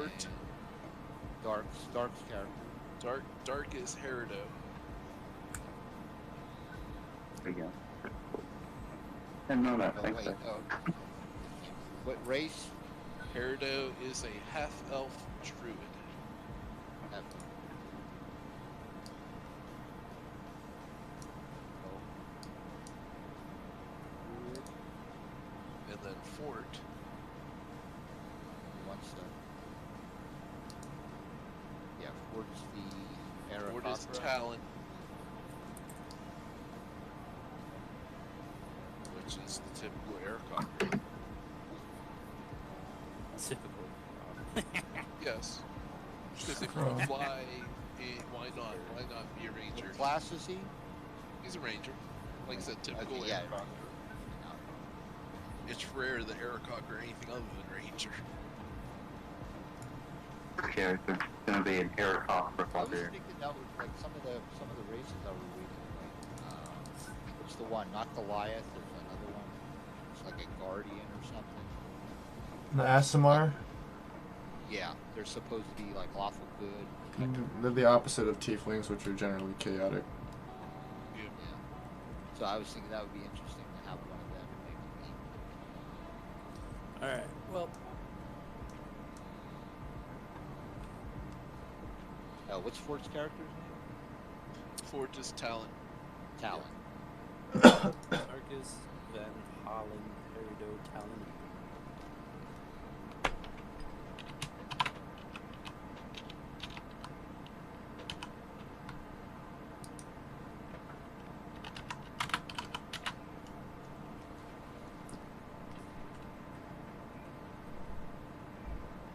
Fort. Dark's character. Dark is Herido. There you go. And no, that Oh thanks. wait, oh. What race? Herido is a half-elf druid. Have- And then Fort. What's the? Yeah, Fort's the Fort is Aarakocra. Talon. Which is the typical Aarakocra. Typical. Yes. Because if you can fly, why not? Why not be a ranger? What class is he? He's a ranger. Like I said, typical Okay, yeah. Aarakocra. It's rare that Aarakocra are anything other than ranger. Character gonna be an Aarakocra I was there. thinking that was like some of the races that were reading. Like, what's the one? Not Goliath. There's another one. It's like a guardian or something. The Asimar, Yeah, they're supposed to be like lawful good. they're the opposite of tieflings, which are generally chaotic. Yeah. Yeah. So I was thinking that would be interesting to have one of them maybe. Alright, well, What's Fort's character's name? Fort is Talon. Talon. Arcus, Van Holland, Herido, Talon.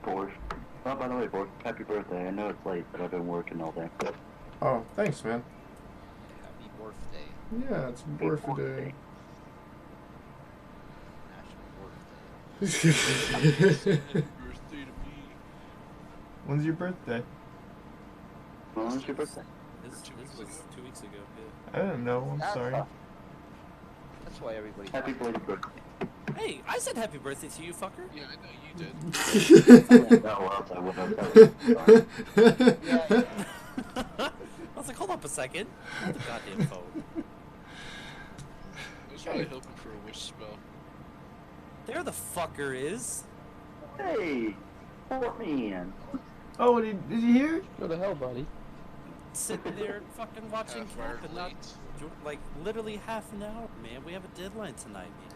Borf. Oh, by the way, Borf, happy birthday. I know it's late, but I've been working all day. Oh, thanks, man. Happy Borf Day. Yeah, it's Borf Day. National Borf Day. Happy birthday to me. When's your birthday? When was your birthday? This 2 weeks was ago. 2 weeks ago, I don't know. I'm That's sorry. That's why everybody. Happy belated birthday. yeah. Hey, I said happy birthday to you, fucker. Yeah, I know you did. No, else I would have. Yeah. I was like, hold up a second. Hold the goddamn phone. I was really hoping for a wish spell. There the fucker is. Hey, Fort Man. Oh, did you hear? What the hell, buddy? Sitting there fucking watching Half hour Cap and not, late. like, literally half an hour, man. We have a deadline tonight, man.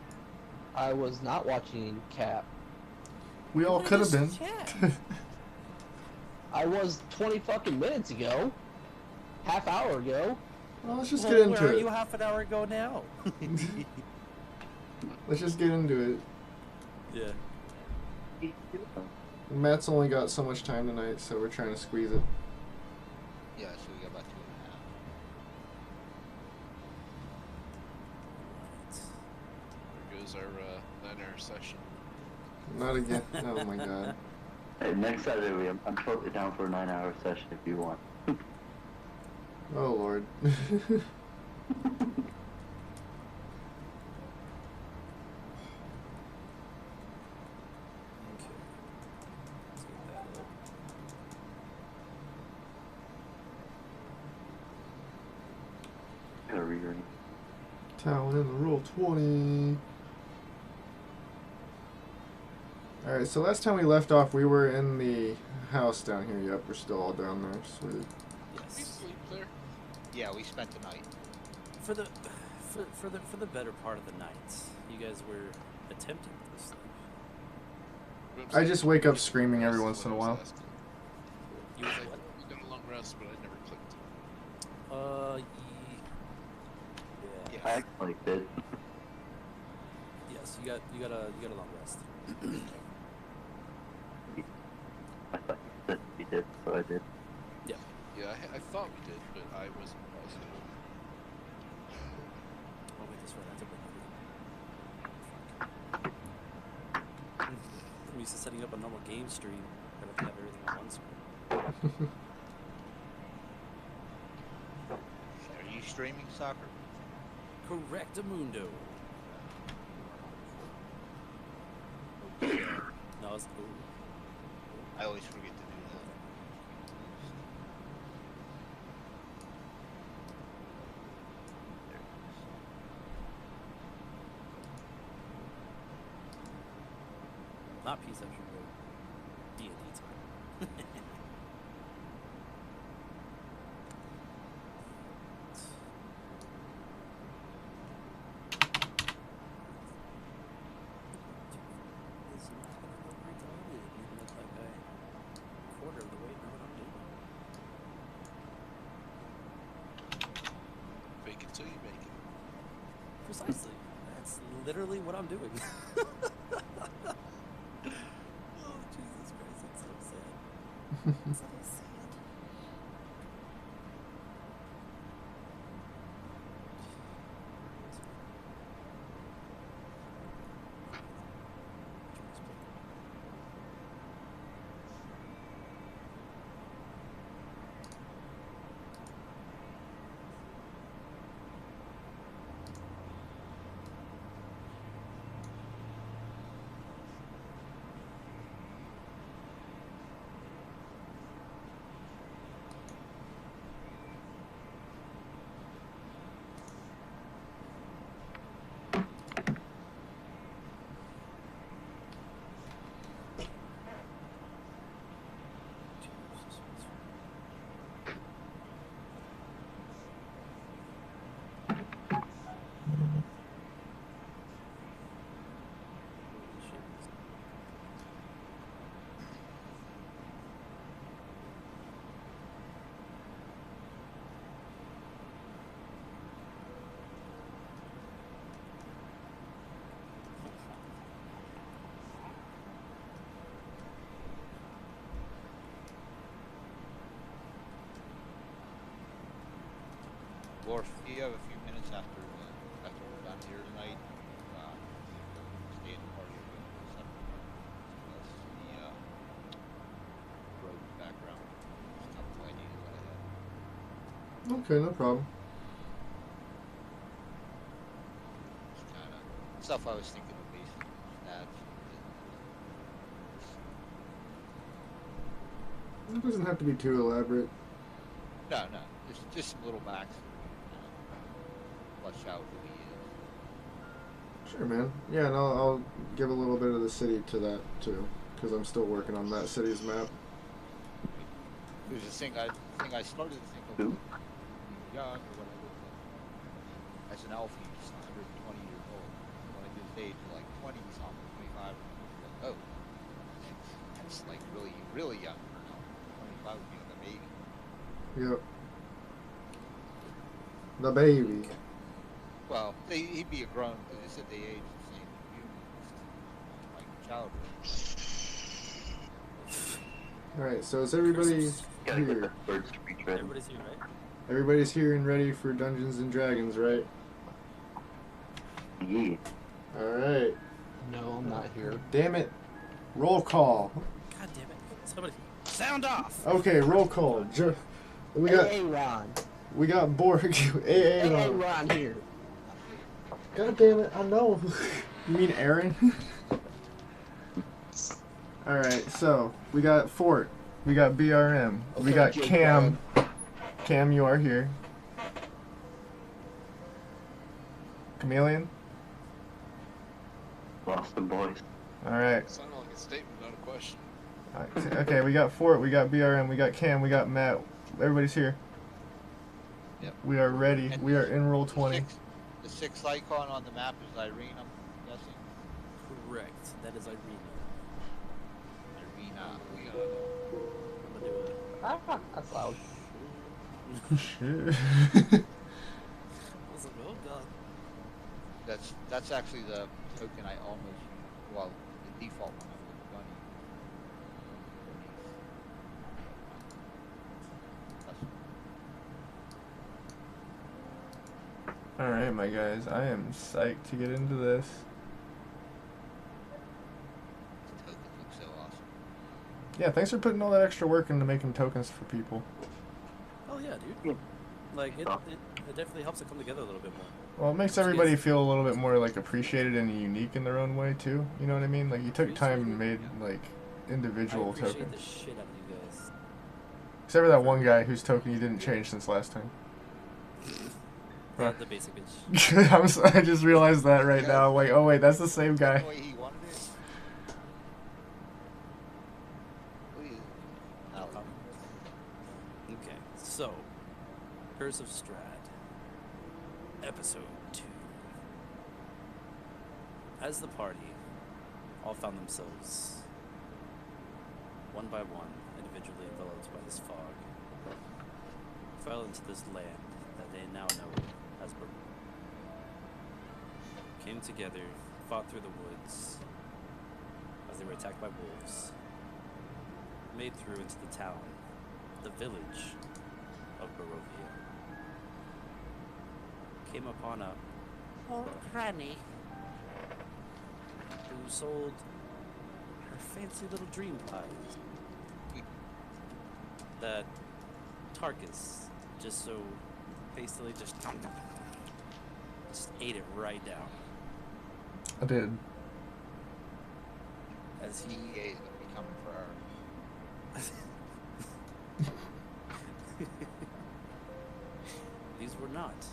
I was not watching Cap. We all What could have is been. Cap? I was 20 fucking minutes ago. Half hour ago. Well, let's just Well, get into where are it. you half an hour ago now? Let's just get into it. Yeah. Matt's only got so much time tonight, so we're trying to squeeze it. Yeah, so we got about 2.5. There goes our 9-hour session. Not again. Oh my god. Hey, next Saturday, I'm totally down for a 9-hour session if you want. Oh lord. Okay. Let's get that up. Gotta reread. Talon in the roll 20. Alright, so last time we left off, we were in the house down here. Yep, we're still all down there. Sweet. We Yes. sleep there. Yeah, we spent the night. For the better part of the night, you guys were attempting to sleep. But I'm I saying just wake up we screaming every rest once is in a what I while. was asking. You Like, was what? we got a long rest, but I never clicked. Yeah. I actually did. Yes, you got a long rest. I thought you said you did, so I did. Yeah. Yeah, I thought we did, but I wasn't positive. Oh wait, that's right. I took it. I'm used to setting up a normal game stream, but I can have everything on one screen. Are you streaming soccer? Correctamundo. No, it's cool. I always forget to do that. Not peace after D&D time. Quarter of the way, know what I'm doing. Fake it till you make it. Precisely. That's literally what I'm doing. Oh, Jesus Christ, it's so sad. It's so sad. Borf, do you have a few minutes after we're done here tonight? Stay in the party a bit for a second. That's the road background. Just a couple ideas that I had. Okay, no problem. Just kind of stuff I was thinking of basically stats. It doesn't have to be too elaborate. No, just some little backs. Flesh out who he is. Sure, man. Yeah, and I'll give a little bit of the city to that too, because I'm still working on that city's map. It was the thing I started to think of Who? when young or when I was as an elf, he's 120 years old. When I get his age, like 20 something, 25, like, oh, that's like really young. You know? 25 would be like a baby. Yep. The baby. Well, he'd be a grown because they said they age the same as humans, like childhood. Alright, so is everybody Gotta get here? the birds to reach ready. Everybody's here, right? Everybody's here and ready for Dungeons and Dragons, right? Yeah. No, Alright. I'm not here. Damn it. Roll call. God damn it. Somebody, sound off! Okay, roll call. Hey, Ron. We got Borg. Hey, AA. Ron here. God damn it, I know. You mean Aaron? Alright, so we got Fort. We got BRM. We Okay, got Jake Cam. Cam, you are here. Chameleon? Boston boys. Alright. Sounded like a statement, not a question. Okay, we got Fort, we got BRM, we got Cam, we got Matt. Everybody's here. Yep. We are ready. And We are in roll 20. The sixth icon on the map is Irene, I'm guessing. Correct. That is Irene. Irina. We I'm gonna do it. Ah, that's loud. Shit. I was like, oh god. That's actually the token I almost used. Well, the default one I would have done. Alright, my guys. I am psyched to get into this. The tokens look so awesome. Yeah, thanks for putting all that extra work into making tokens for people. Oh yeah, dude. Yeah. Like, it definitely helps it come together a little bit more. Well, it makes everybody feel a little bit more like appreciated and unique in their own way too. You know what I mean? Like you took time and made like individual I appreciate token. the shit out of you guys. Except for that one guy whose token you didn't change since last time. The basic bitch. I just realized that right now. Like, oh wait, that's the same guy. The way he wanted it. Please. No. Okay, so Borf of Strahd, episode 2. As the party all found themselves, one by one, individually enveloped by this fog, fell into this land that they now know as Borf. Came together, fought through the woods as they were attacked by wolves, made through into the town, the village of Barovia. Came upon a old granny who sold her fancy little dream pies that Tarkus just so hastily just ate it right down. I did. As he EA is gonna be coming for our. These were not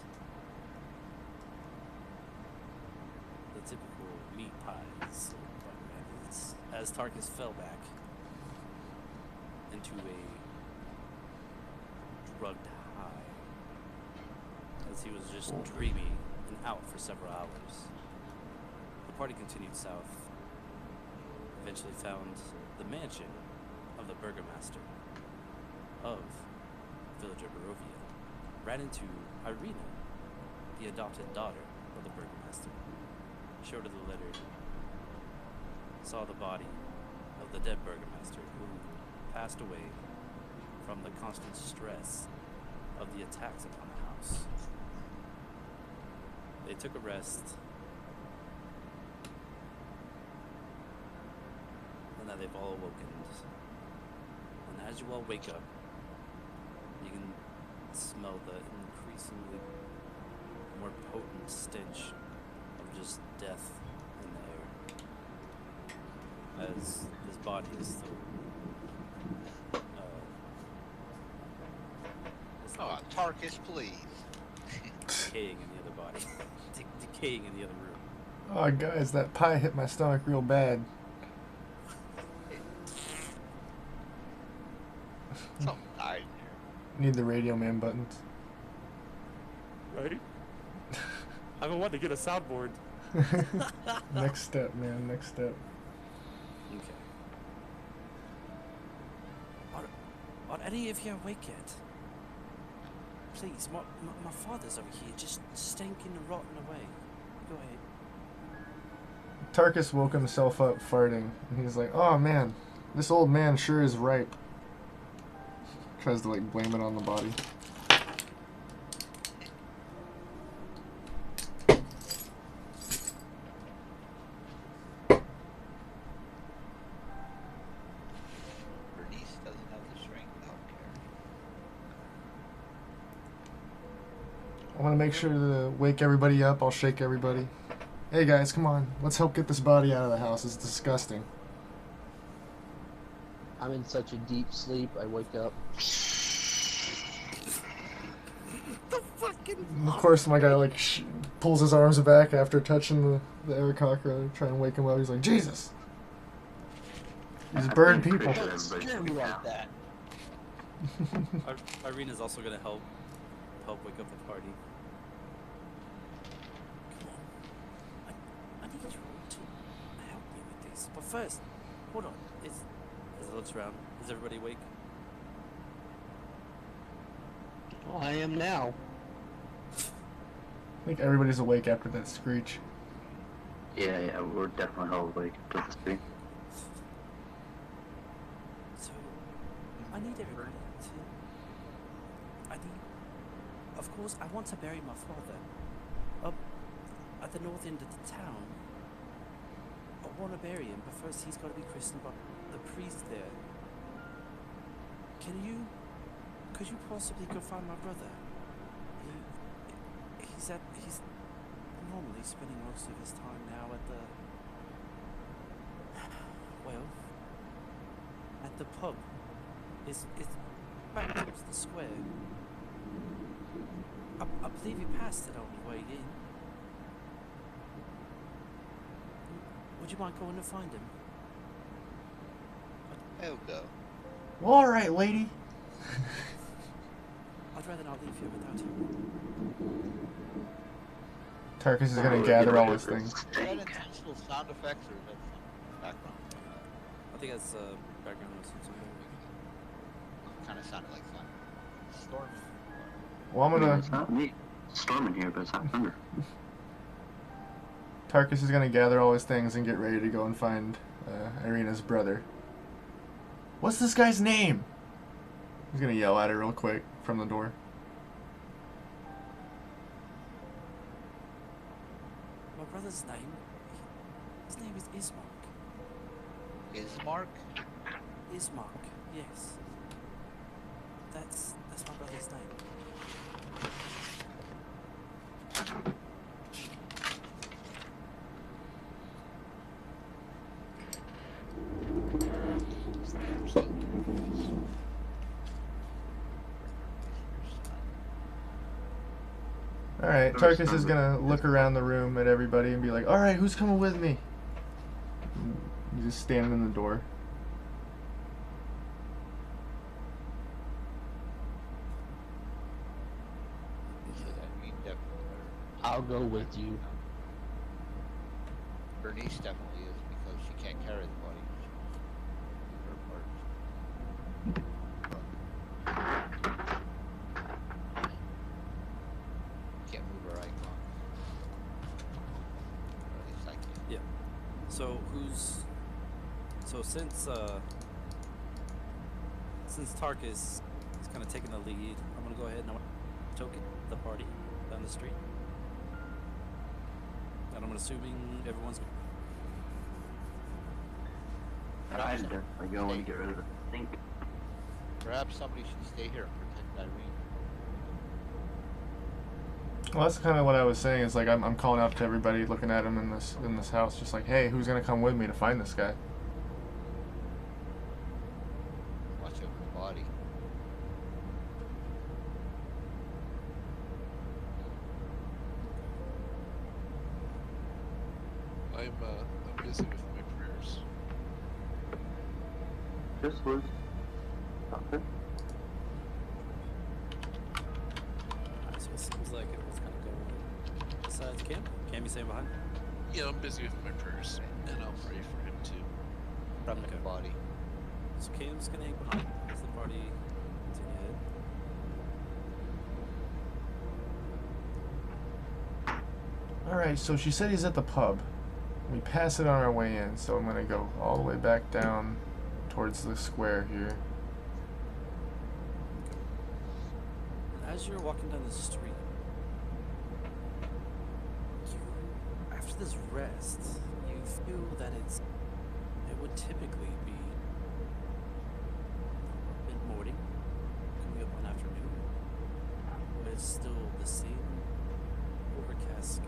the typical meat pies. As Tarkus fell back into a drugged high, as he was just dreamy and out for several hours. The party continued south, eventually found the mansion of the burgomaster of village of Barovia, ran into Irina, the adopted daughter of the burgomaster, showed her the letter, saw the body of the dead burgomaster who passed away from the constant stress of the attacks upon the house. They took a rest, and now they've all awoken. And as you all wake up, you can smell the increasingly more potent stench of just death in the air, as this body is still Oh, Tarkus, please. decaying in the other body, decaying in the other room. Oh, guys, that pie hit my stomach real bad. Something died Need the Radio Man buttons. Right? I've been wanting to get a soundboard. Next step, man. Next step. Okay. Are any of you awake yet? Please, my father's over here, just stinking and rotting away. Go ahead. Tarkus woke himself up farting, and he's like, "Oh man, this old man sure is ripe." Tries to like blame it on the body. Bernice doesn't have the strength. I don't care. I want to make sure to wake everybody up. I'll shake everybody. Hey guys, come on. Let's help get this body out of the house. It's disgusting. I'm in such a deep sleep, I wake up. And of course, my guy like pulls his arms back after touching the air cockroach, trying to wake him up. He's like, Jesus. These bird people. Don't scare me like that. Irina's also gonna help wake up the party. Come on. I need you to help me with this. But first, hold on. As it looks around, is everybody awake? Well, I am now. I think everybody's awake after that screech. Yeah, we're definitely all awake to the stream. So, I need everybody to... Of course, I want to bury my father up at the north end of the town. I want to bury him, but first he's got to be christened by the priest there. Could you possibly go find my brother? He's normally spending most of his time now at the, well, The pub is back towards the square. I believe you passed it on your way in. Would you mind going to find him? I'll go. All right, lady. I'd rather not leave here without you. Tarkus is gonna gather all his things. Is that intentional sound effects or is that some background? I think that's background noise. Kind of sounded like fun. Storm. Well, I'm No, gonna. it's not me. It's storming here, but it's not thunder. Tarkus is gonna gather all his things and get ready to go and find Irina's brother. What's this guy's name? He's gonna yell at her real quick from the door. My brother's name. His name is Ismark. Ismark? Ismark, yes. That's my brother's name. Alright, Tarkus is gonna look around the room at everybody and be like, alright, who's coming with me? He's just standing in the door. I'll go with you. Bernice definitely is because she can't carry the body. Her parts. Can't move her icon. Or at least I can't. Yeah. So since Tarkus is kind of taking the lead, I'm gonna go ahead and token the party down the street. And I'm assuming everyone's. I'd definitely go and get rid of the sink. Perhaps somebody should stay here and protect Irene. Well, that's kind of what I was saying. Is like I'm calling out to everybody looking at him in this house, just like, hey, who's gonna come with me to find this guy? Watch over the body. I'm busy with my prayers. This was something. So it seems like it was kind of going. Besides Cam, Cam, you staying behind? Yeah, I'm busy with my prayers, and I'll pray for him too. From the body. So Cam's gonna hang behind as the party continue ahead. Alright, so she said he's at the pub. We pass it on our way in, so I'm gonna go all the way back down towards the square here. As you're walking down the street, after this rest, you feel that it would typically be mid-morning, coming up on afternoon, but it's still the same overcast sky.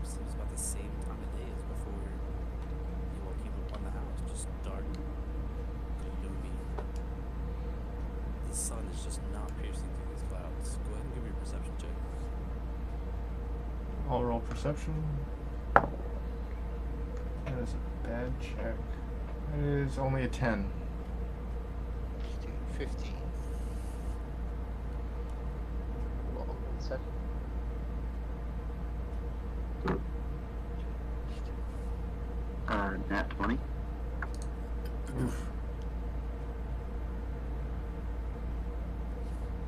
It seems about the same time of day as before you all came up on the house, just dark, gloomy. The sun is just not piercing through these clouds. Go ahead and give me a perception check. I'll roll perception. That is a bad check. It is only a 10. 15. Roll 1 second. Nat 20. Oof.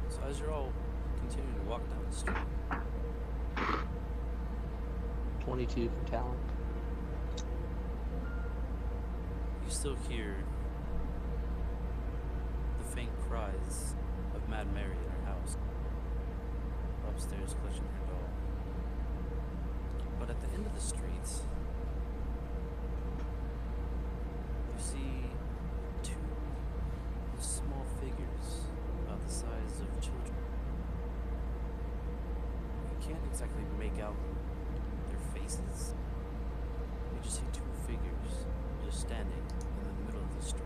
So as you're all continuing to walk down the street, 22 for talent. you still hear the faint cries of Mad Mary in her house, upstairs clutching her doll. But at the end of the street, you see two small figures about the size of children. You can't exactly make out their faces. You just see two figures just just standing in the middle of the street.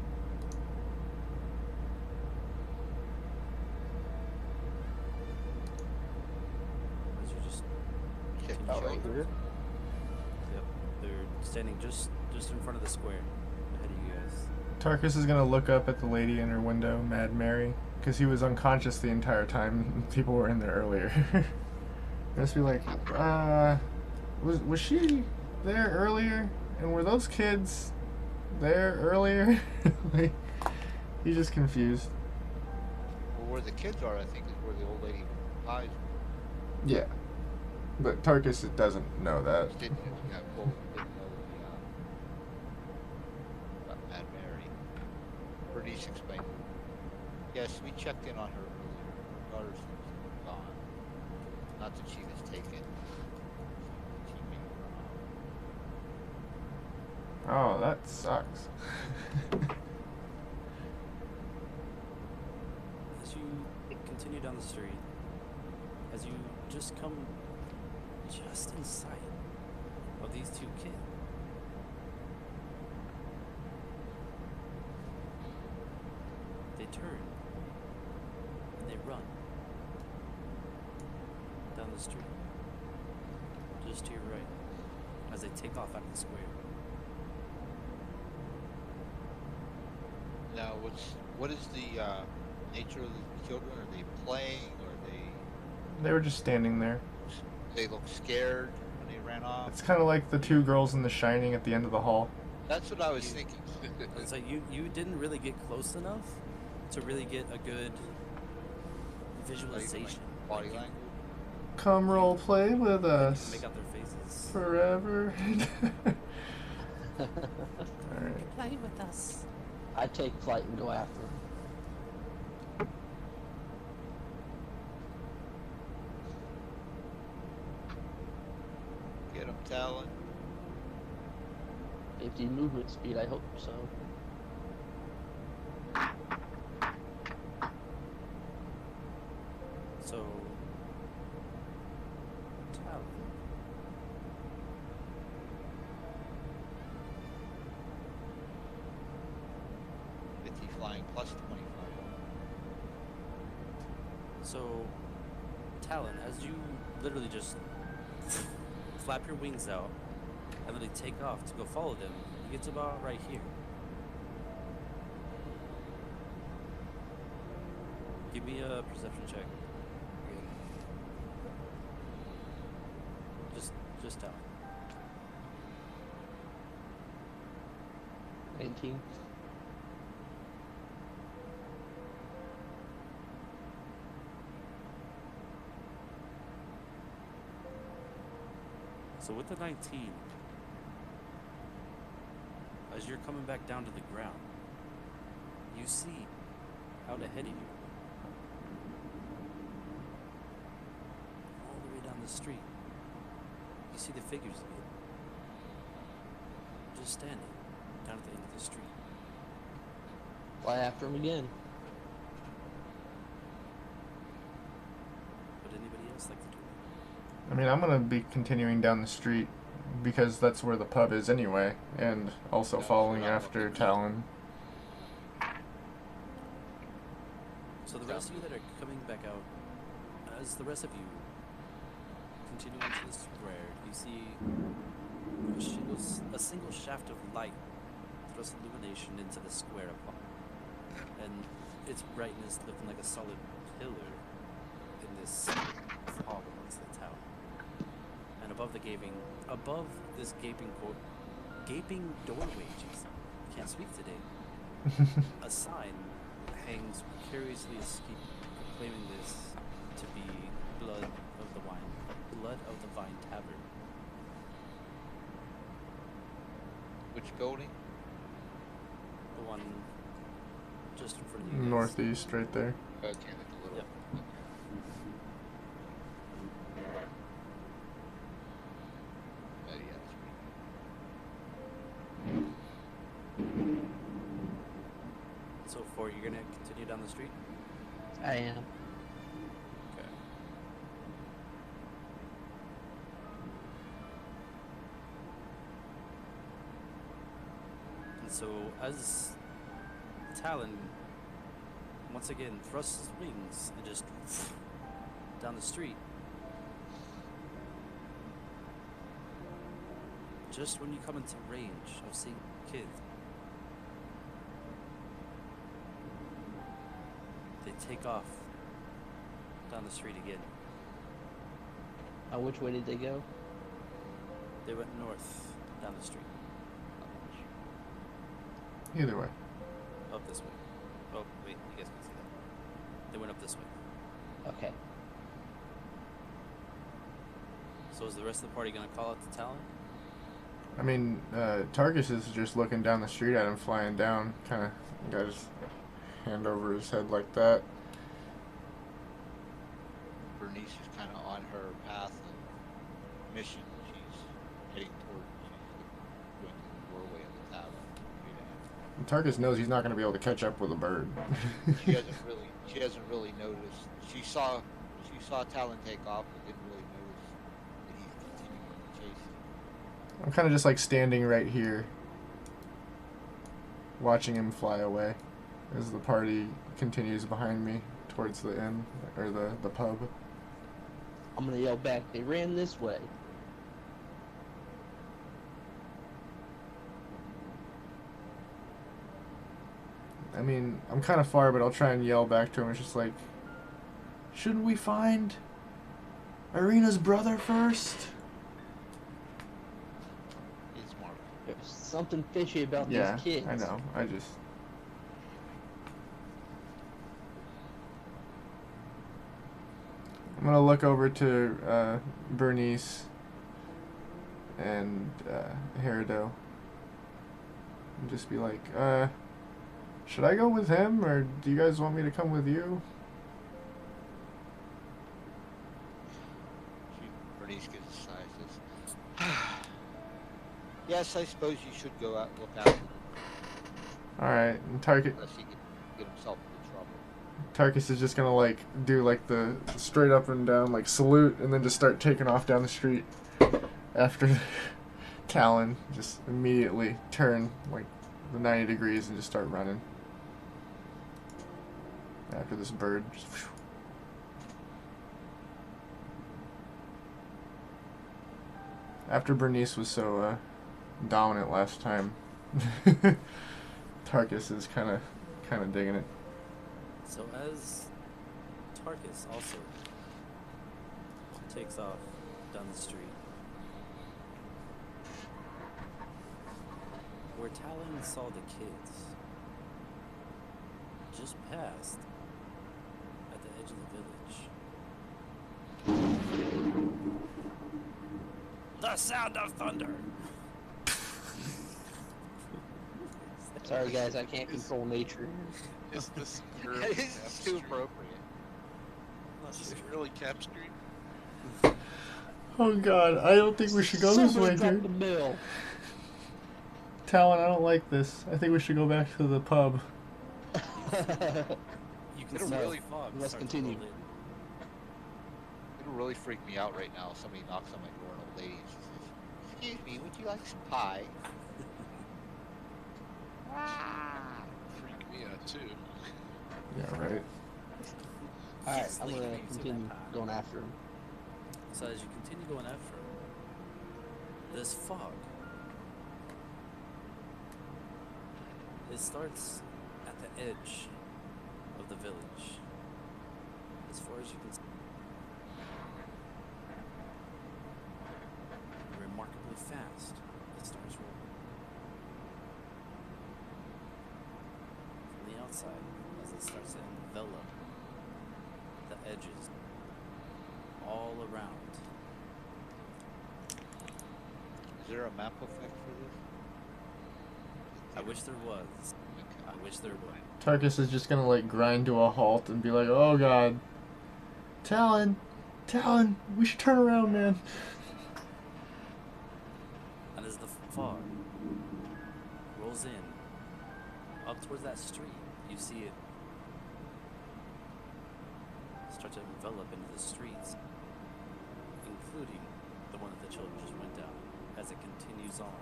As you just Check continue out right showing- here. Yep, they're standing just in front of the square ahead of you guys. Tarkus is gonna look up at the lady in her window, Mad Mary, because he was unconscious the entire time people were in there earlier. Just be like, was she there earlier? And were those kids there earlier? Like, he's just confused. Well, where the kids are, I think, is where the old lady pies Yeah. But Tarkus doesn't know that. didn't yeah, well, didn't know about Mad Mary. Bernice explained. Yes, we checked in on her earlier. Her daughter seems to be gone. Not that she was taken. She may have run off. Oh, that sucks. As you continue down the street, as you just come just in sight of these two kids, they turn and they run down the street, just to your right, as they take off out of the square. Now, what is the nature of the children? Are they playing? Or They were just standing there. they look scared when they ran off? It's kind of like the two girls in The Shining at the end of the hall. That's what I was thinking. It's like you didn't really get close enough to really get a good visualization. Body language. Come role play with You us can make out their faces. forever. Alright. Play with us. I take flight and go after him. Get them, Talon. 50 movement speed, I hope so. So, Talon. Flying plus 25. So, Talon, as you literally just flap your wings out and literally take off to go follow them, you get to about right here. Give me a perception check. Again. Just Talon. 19. So with the 19, as you're coming back down to the ground, you see out ahead of you, all the way down the street, you see the figures again, just standing down at the end of the street. Fly after him again. Would anybody else like to do that? I mean, I'm gonna be continuing down the street because that's where the pub is anyway, and also following after Talon. So the rest of you that are coming back out, as the rest of you continue into the square, you see a single shaft of light throws illumination into the square upon, and its brightness looking like a solid pillar in this fog amongst the town. And above this gaping doorway, jeez, I can't speak today. A sign hangs precariously askew, proclaiming this to be Blood of the Vine Tavern. Which building? The one just in front of you guys. Northeast, right there. Okay, like a little. Yep. Yeah, that's So for you're gonna continue down the street? I am. Okay. And so, as Talon once again thrusts his wings and just down the street, just when you come into range of seeing kids, they take off down the street again. Which way did they go? They went north down the street. Either way. Up this way. Oh, wait, you guys can see that. They went up this way. Okay. So is the rest of the party gonna call out to Talon? I mean, Tarkus is just looking down the street at him flying down, kind of got his hand over his head like that. Bernice is kind of on her path of mission. She's heading toward, she's going to the doorway of the tavern. And Tarkus knows he's not going to be able to catch up with a bird. She hasn't really noticed. She saw Talon take off, but didn't really notice that he's continuing to chase. I'm kind of just like standing right here, watching him fly away as the party continues behind me towards the inn, or the pub. I'm gonna yell back, they ran this way. I mean, I'm kind of far, but I'll try and yell back to him. It's just like, shouldn't we find Irina's brother first? He's smart. There's something fishy about Yeah, these kids. I know. I'm gonna look over to Bernice and Herido and just be like, should I go with him, or do you guys want me to come with you? Bernice gets a sigh. Says, "Yes, I suppose you should go out and look after him, Alright, and Tarkus unless he can get himself into trouble." is just gonna like do like the straight up and down like salute, and then just start taking off down the street after Talon. Just immediately turn like the 90 degrees and just start running after this bird. Just, whew. After Bernice was so dominant last time, Tarkus is kind of digging it. So as Tarkus also takes off down the street, where Talon saw the kids just passed at the edge of the village. The sound of thunder! Sorry guys, I can't control nature. Is this That is too appropriate. Is this really Cap Street? Oh god, I don't think we should go this way, Somebody dropped dude. the mill. Talon, I don't like this. I think we should go back to the pub. You can It'll see really- the fog let's start to continue. roll in. It'll really freak me out right now if somebody knocks on my door, an old lady, and she says, "Excuse me, would you like some pie?" Freak me out too. Yeah, right. Alright, I'm Leading gonna you to that continue path. going after him. So as you continue going after him, this fog, it starts at the edge of the village, as far as you can see. Remarkably fast, it starts rolling. From the outside, as it starts to envelop the edges all around. Is there a map effect for this? I wish there was. I wish there would. Tarkus is just gonna like grind to a halt and be like, oh god. Talon, we should turn around, man. And as the fog rolls in, up towards that street, you see it start to envelop into the streets, including the one that the children just went down, as it continues on,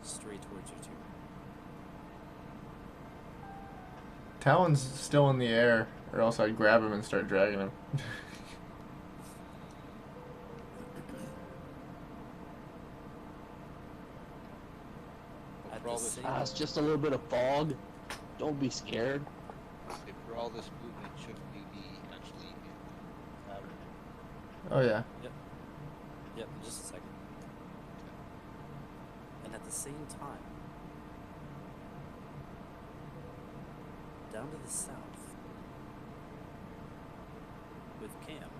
straight towards you two. Talon's still in the air, or else I'd grab him and start dragging him. At For all the this, same It's just a little bit of fog. Don't be scared. if for all this movement, shouldn't we be actually in the tavern? Oh yeah. Yep, in just a second. And at the same time, down to the south, with Cam,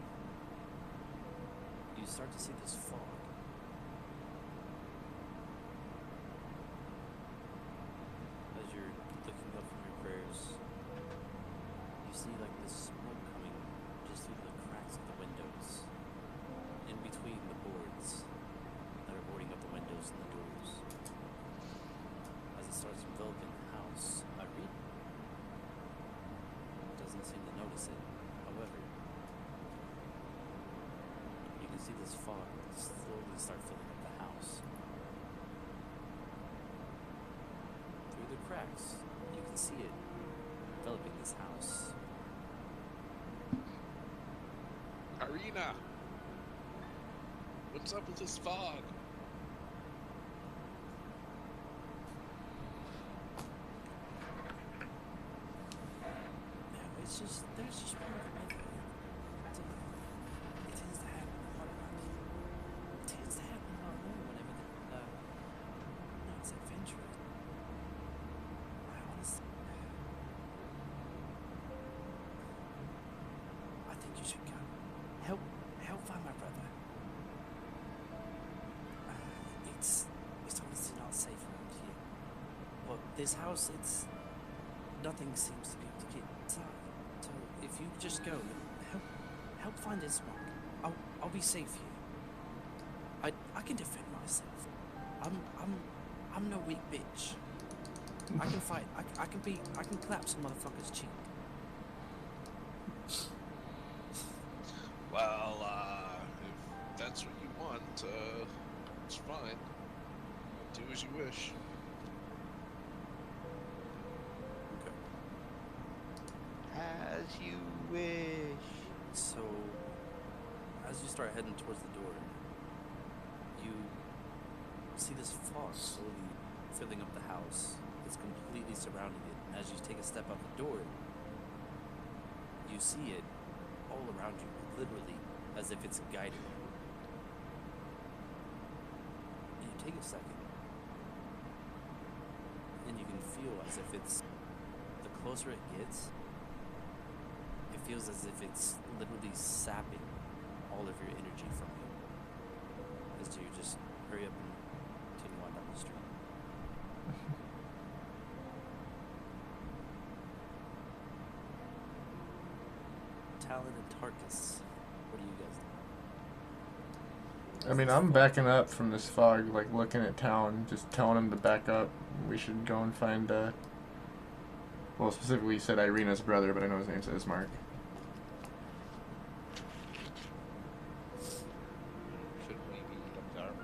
you start to see this fog. As you're looking up from your prayers, you see like this smoke coming just through the cracks of the windows, in between the boards that are boarding up the windows and the doors. As it starts enveloping the house, Irene doesn't seem to notice it. However, you can see this fog slowly start filling up the house. Through the cracks, you can see it enveloping this house. Irina! What's up with this fog? Yeah, it's just, there's just part of it. It tends to happen a lot around here. It tends to happen a lot more whenever it's adventurous. I honestly, I think you should go. Help find my brother. It's honestly not safe around here. Well, this house, nothing seems to be able to get inside. So if you just go, help find his mark. I'll be safe here. I can defend myself. I'm no weak bitch. I can fight. I can clap some motherfucker's cheek. Well, if that's what you want, it's fine. Do as you wish. As you wish. So, as you start heading towards the door, you see this fog slowly filling up the house. It's completely surrounding it. And as you take a step out the door, you see it all around you, literally, as if it's guiding you. And you take a second, and you can feel as if it's, the closer it gets, it feels as if it's literally sapping all of your energy from you. As you just hurry up and continue on down the street. Talon and Tarkus, what do you guys do? I mean, I'm backing up from this fog, like looking at Talon, just telling him to back up. We should go and find, well, specifically he said Irina's brother, but I know his name's Ismark. Should we be up there? In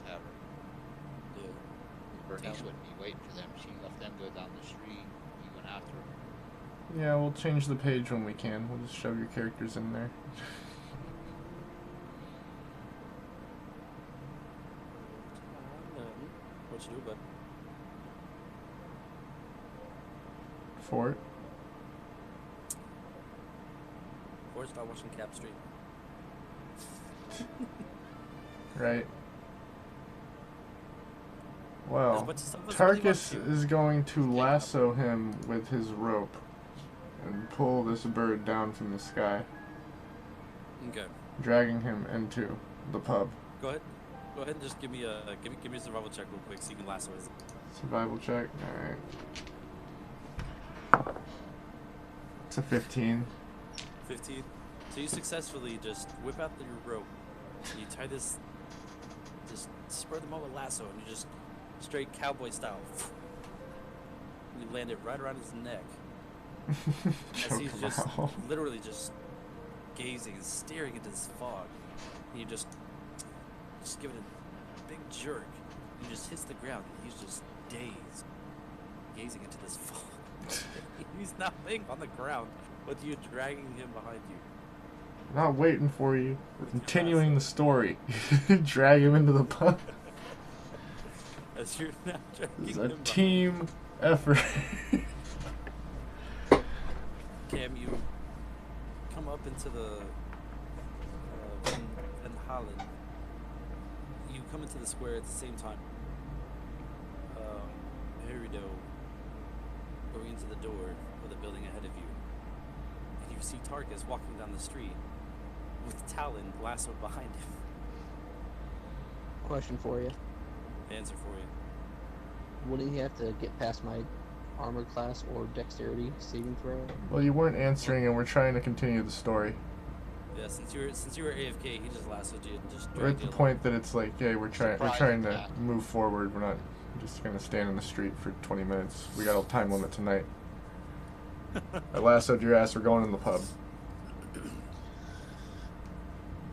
the tavern. Yeah. Bernice Tavern. wouldn't be waiting for them. She left them go down the street. We went after them. Yeah, we'll change the page when we can. We'll just shove your characters in there. What you do, bud? Fort. Or start watching Cap Street. Right. As Well, much as you Tarkus want to. is going to lasso him with his rope and pull this bird down from the sky, Okay. dragging him into the pub. Go ahead. Go ahead and just give me a give me a survival check real quick so you can lasso his. Survival check. Alright. It's a 15. 15. So you successfully just whip out your rope. You tie this, just spread them all with lasso, and you just straight cowboy style. You land it right around his neck, As Choke he's him just out. literally just gazing and staring into this fog. And you just give it a big jerk. He just hits the ground. And he's just dazed, gazing into this fog. He's now laying on the ground with you dragging him behind you. Not waiting for you. We're continuing the story. Drag him into the pub. As you're now dragging It's him a behind team effort. Cam, you come up into the Van Holland. You come into the square at the same time. Herido going into the door of the building ahead of you, and you see Tarkus walking down the street with Talon lassoed behind him. Question for you. Answer for you. Wouldn't he have to get past my armor class or dexterity saving throw? Well, you weren't answering, and we're trying to continue the story. Yeah, since you were AFK, he just lassoed you and just We're at dragged the you along. point that it's like, yeah, we're trying Surprising to that. move forward. We're not just gonna stand in the street for 20 minutes. We got a time limit tonight. I lassoed your ass. We're going in the pub.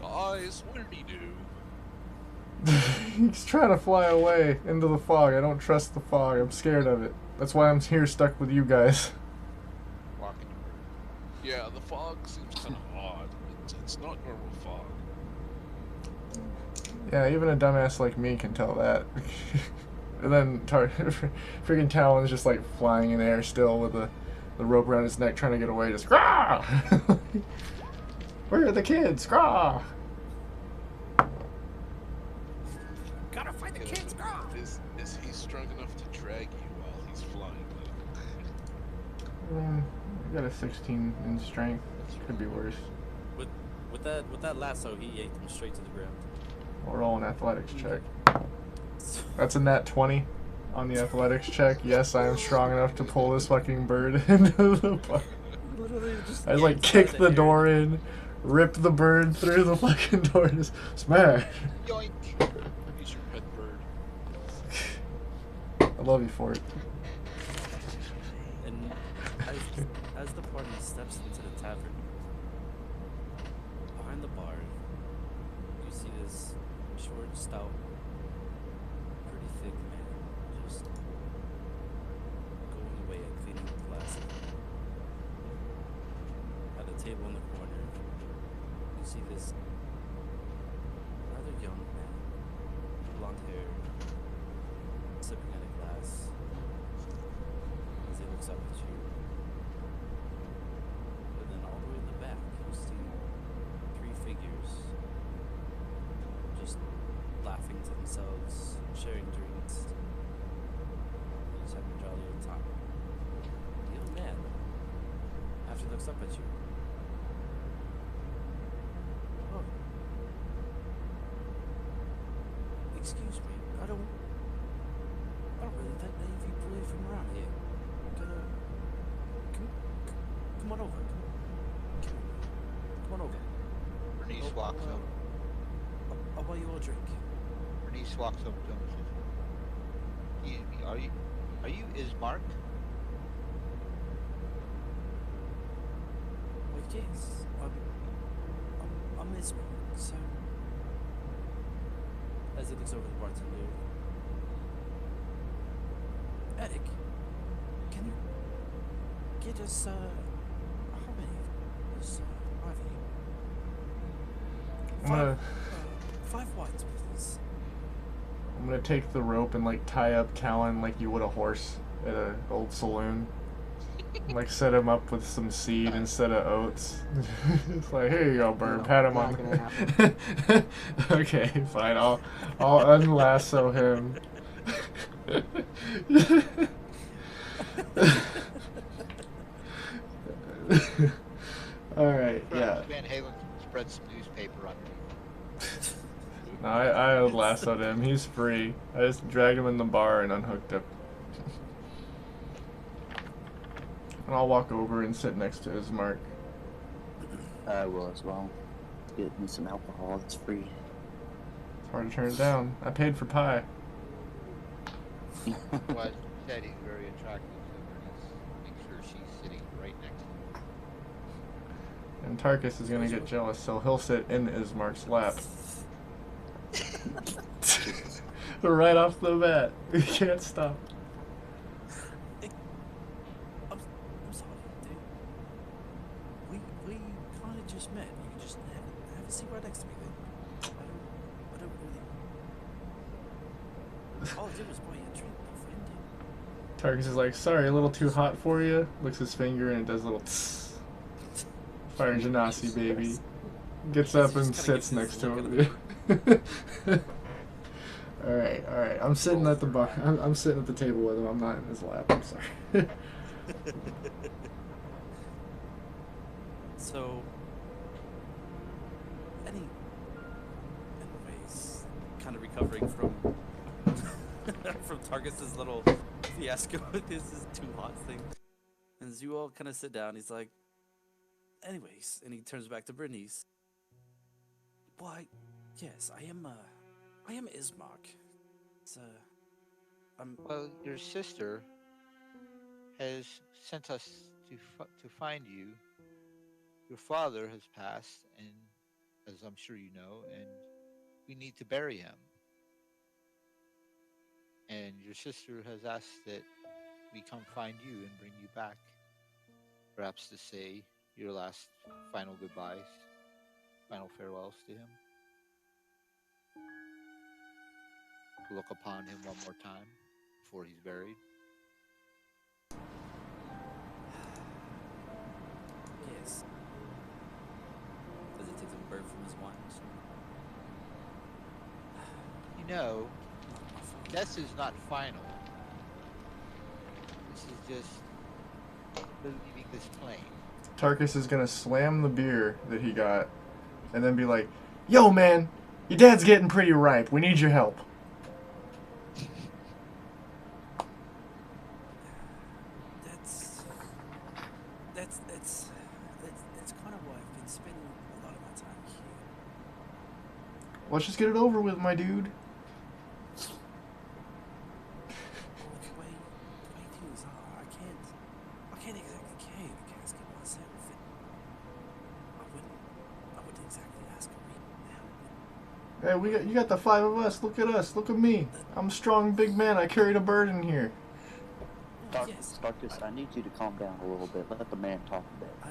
Guys, what did he do? He's trying to fly away into the fog. I don't trust the fog. I'm scared of it. That's why I'm here stuck with you guys. Walking. Yeah, the fog seems kind of odd. It's not normal fog. Yeah, even a dumbass like me can tell that. And then freaking Talon's just like flying in air still with the rope around his neck trying to get away. Just, Grah! Where are the kids? Grah! Gotta find the kids, girl! Is he strong enough to drag you while he's flying? I got a 16 in strength. Could be worse. With that lasso, he yanked him straight to the ground. We'll roll an athletics check. That's a nat 20 on the athletics check. Yes, I am strong enough to pull this fucking bird into the pub. Literally just I like kick the door in, rip the bird through the fucking door, just smash. Yoink. He's your pet bird. I love you for it. And as the party steps into the tavern, behind the bar, you see this short, stout, pretty thick man just going away and cleaning the glass. At a table in the corner, you see this rather young man, blonde hair, sipping at a glass as he looks up at you. And then all the way in the back, you see three figures just laughing to themselves, sharing drinks, just having a jolly old time. The young man actually looks up at you. Oh. Excuse me, I don't really think any of you play from around here. Come on over. Come on over. Bernice walks up. I'll buy you a drink. Bernice walks up to him and says, "Excuse me, are you Ismark?" Well, yes, I'm Ismail, so... As he looks over the bartender, Eric, can you get us, how many? Is, 5 whites, please. I'm gonna take the rope and like tie up Talon like you would a horse at an old saloon. Like set him up with some seed instead of oats. It's like, here you go, bird. No, Pat him not on. gonna happen. Okay, fine. I'll unlasso him. All right, yeah. Van Halen spread some newspaper underneath. No, I lassoed him. He's free. I just dragged him in the bar and unhooked him. And I'll walk over and sit next to his mark. I will as well. Get me some alcohol. It's free. It's hard to turn it down. I paid for pie. Well, as you said, he's very attractive to Bernice. Make sure she's sitting right And Tarkus is gonna get jealous, so he'll sit in Ismark's lap. Right off the bat. He can't stop. I'm sorry, dude. We kind of just met. You can just have a seat right next to me, then. I don't really. All I did was buy you a drink, my friend. Tarkus is like, sorry, a little too hot for you. Licks his finger and it does a little tss. Fire Genasi, baby. Gets up and sits next to him. Alright. I'm sitting at the bar. I'm sitting at the table with him. I'm not in his lap. I'm sorry. So, anyways, kind of recovering from from Targus's little fiasco with this is too hot thing. And as you all kind of sit down, he's like, anyways, and he turns back to Bernice. Why, yes, I am Ismark. It's, Well, your sister has sent us to find you. Your father has passed, and as I'm sure you know, and we need to bury him. And your sister has asked that we come find you and bring you back, perhaps to say your last final goodbyes, final farewells to him. To look upon him one more time before he's buried. yes. Does he take a bird from his wine? You know, death is not final. This is just leaving this plane. Tarkus is gonna slam the beer that he got and then be like, yo man, your dad's getting pretty ripe. We need your help. That's kind of why I've been spending a lot of my time here. Let's just get it over with, my dude. Well, the way things are, I can't exactly carry the casket myself. I wouldn't exactly ask a reason now. Hey, you got the five of us. Look at us. Look at me. I'm a strong big man. I carried a bird in here. Yes. Darkus, I need you to calm down a little bit. Let the man talk a bit. I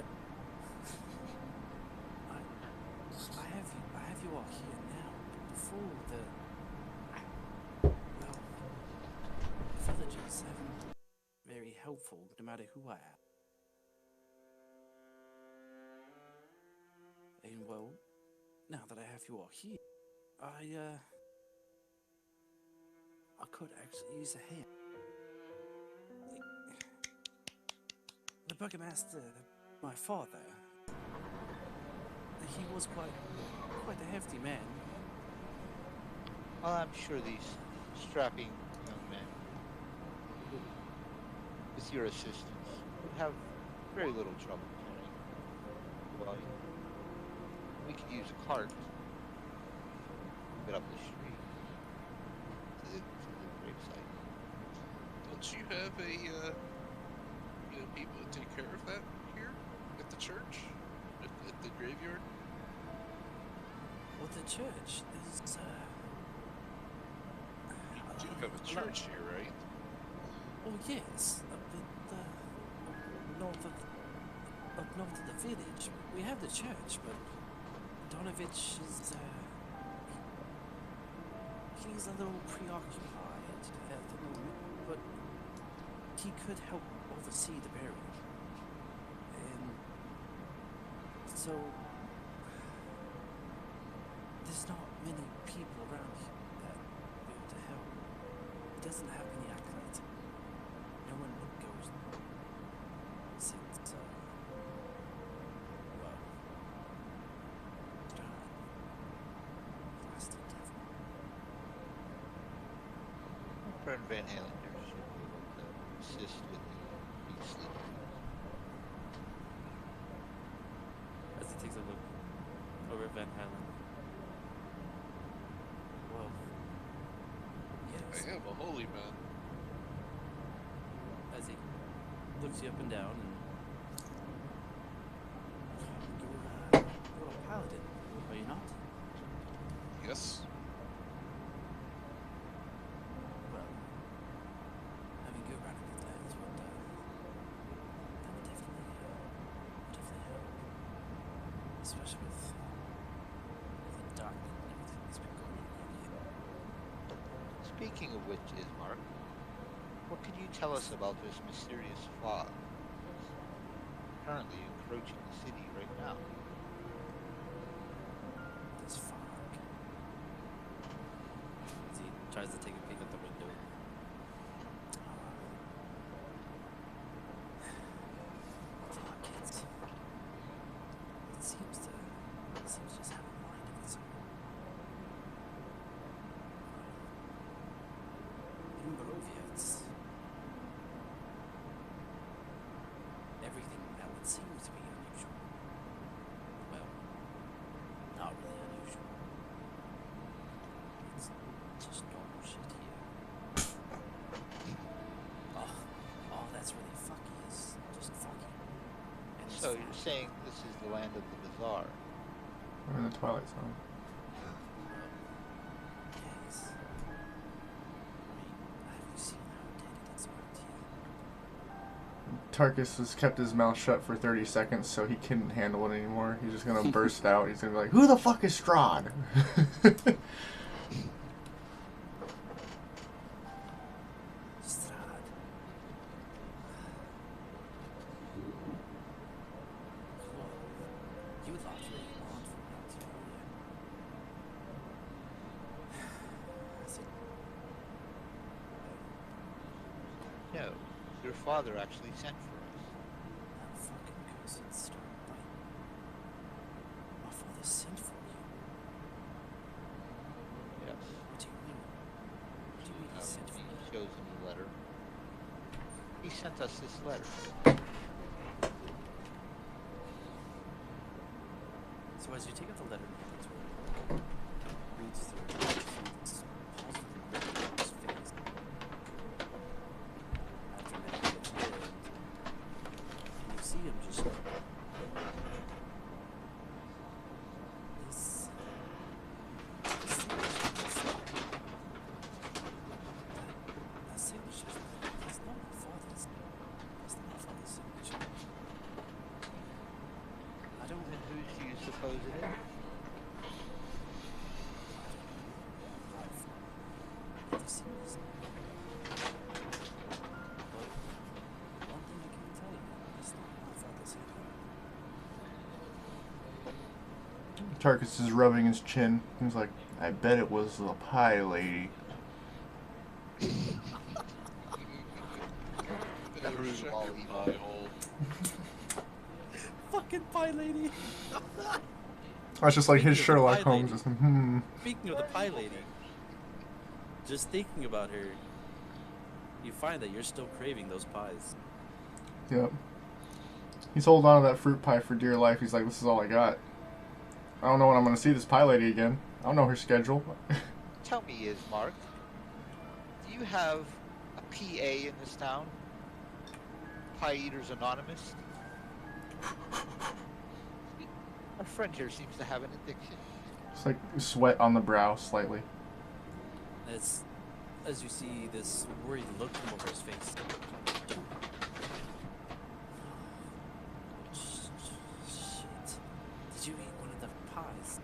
have you all here now. Before well, the villagers haven't been very helpful, no matter who I am. And well, now that I have you all here, I could actually use a hand. The burgomaster, my father, he was quite a hefty man. Well, I'm sure these strapping young men, with your assistance, would have very little trouble carrying. Well, we could use a cart to get up the street to the gravesite. Don't you have a people to take care of that here at the church, at the graveyard? Well, the church is You do have a church here, right? Oh yes, up north of the village. We have the church, but Donovich is he's a little preoccupied at the moment, but he could help oversee the burial. And so there's not many people around here that will be able to help. He doesn't have any acolytes. No one goes since last death. Friend Van Halen here should be able to assist with the sleep. As he takes a look over at Van Halen. Well, yes. I am a holy man. As he looks you up and down, and Yes. Well, having you around with that is what that would definitely help. Especially with the dark and everything that's been going on around here. Speaking of which, Ismark, what can you tell us about this mysterious fog that's currently encroaching the city right now? This fog. As he tries to take a peek at the window. Fuck it. It seems to just have a mind of its own. In Barovia, it's everything that would seem to be unusual. Well, not really unusual. It's just normal shit here. All that's really fucky is just fucky. And it's So fine. you're saying this is the land of the bizarre? We're in the Twilight Zone. Yes. I mean, have you seen how dead it is around here? Tarkus has kept his mouth shut for 30 seconds, so he couldn't handle it anymore. He's just gonna burst out. He's gonna be like, "Who the fuck is Strahd?" Strahd. Cool. You thought really on from around here, yeah. Is it? No, your father actually sent for us. That fucking cursed start bite. My father sent for you. Yes. What do you mean? What do you mean he sent for He you? shows him the letter. He sent us this letter. So as you take out the letter and hand it to him, reads through it, it's paused for a moment on his face. After a minute, he gets to the end, and you see him just. That signature, that's not my father's. That's not my father's signature. I don't. And who do you suppose it is? I've never seen this. But one thing I can tell you, it's not my father's handwriting. Tarkus is rubbing his chin. He's like, "I bet it was the pie lady." Through all evil. Hole. Fucking pie lady! That's just like his Speaking of the Sherlock pie Holmes. lady. Just, Speaking of the pie lady, just thinking about her, you find that you're still craving those pies. Yep. He's holding on to that fruit pie for dear life. He's like, "This is all I got. I don't know when I'm gonna see this pie lady again. I don't know her schedule." Tell me, Ismark, do you have a PA in this town? Pie Eaters Anonymous? Our friend here seems to have an addiction. It's like sweat on the brow slightly. As you see this worried look come over his face. Shit. Did you eat one of the pies?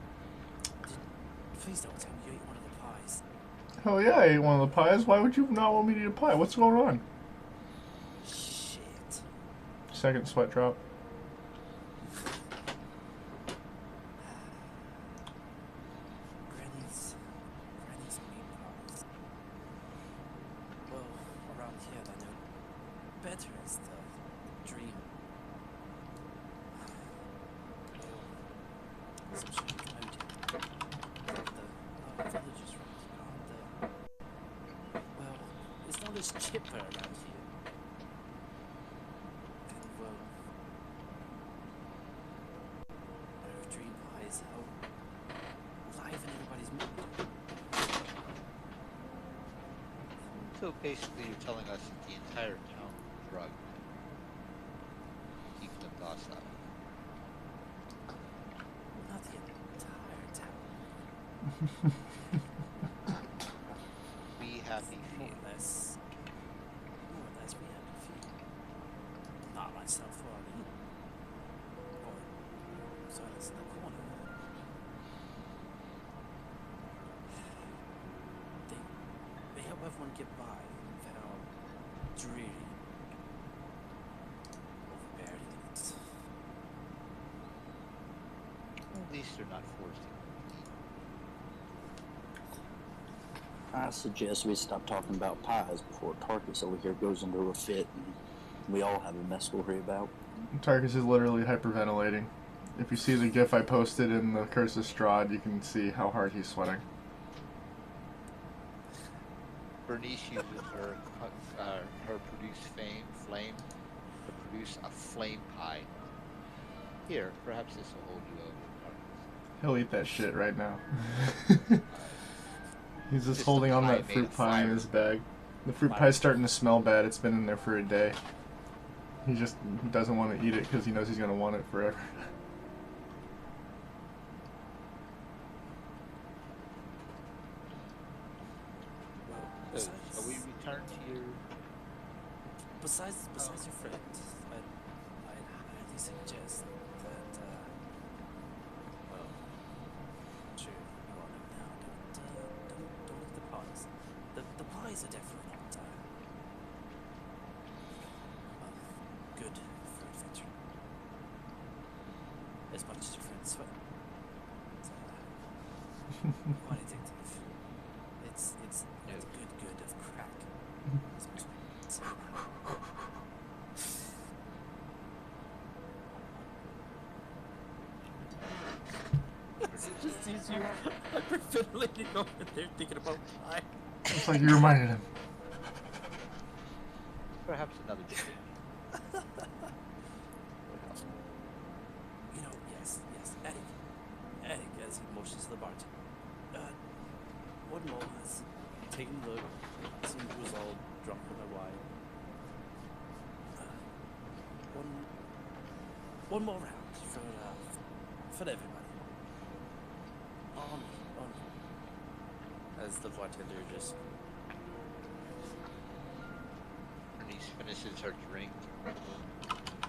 Please don't tell me you ate one of the pies. Hell yeah, I ate one of the pies. Why would you not want me to eat a pie? What's going on? Shit. Second sweat drop. Granny's meat pies. Well, around here they know better as the dream. Some shit around here. The villagers around here aren't well, it's not as chipper around here. And well, our dream pies help liven everybody's mood. So basically you're telling us that the entire town is drugged. Keep them docile. Not the entire town. We happy More feet. or less. More or less, we happy feet. Not myself, Wally. Or silence in the corner. They help everyone get by without dreary, overbearing limits. At least they're not forced to. I suggest we stop talking about pies before Tarkus over here goes into a fit and we all have a mess to worry about. Tarkus is literally hyperventilating. If you see the gif I posted in the Curse of Strahd, you can see how hard he's sweating. Bernice uses her produced flame to produce a flame pie. Here, perhaps this will hold you over. He'll eat that shit right now. He's just It's holding the on pie that made fruit of pie in fire. his bag. The fruit Fire. pie's starting to smell bad. It's been in there for a day. He just doesn't want to eat it because he knows he's going to want it forever. So, shall we return to your... Besides your friend, I highly suggest that, well, I'm sure you all know now, don't eat the pies. The pies are definitely not, well, good for adventure. As much as your friend sweat. It's, quite addictive. It's the good of crack. As much as I can say. Just sees you hyperventilating over there thinking about pie. It's like you reminded him. Perhaps another day. You know, yes, Eddie, as he motions to the bartender. One more has taken a look, seemed he was all drunk with their wine. One more round for everybody. On. As the bartender just Bernice finishes her drink,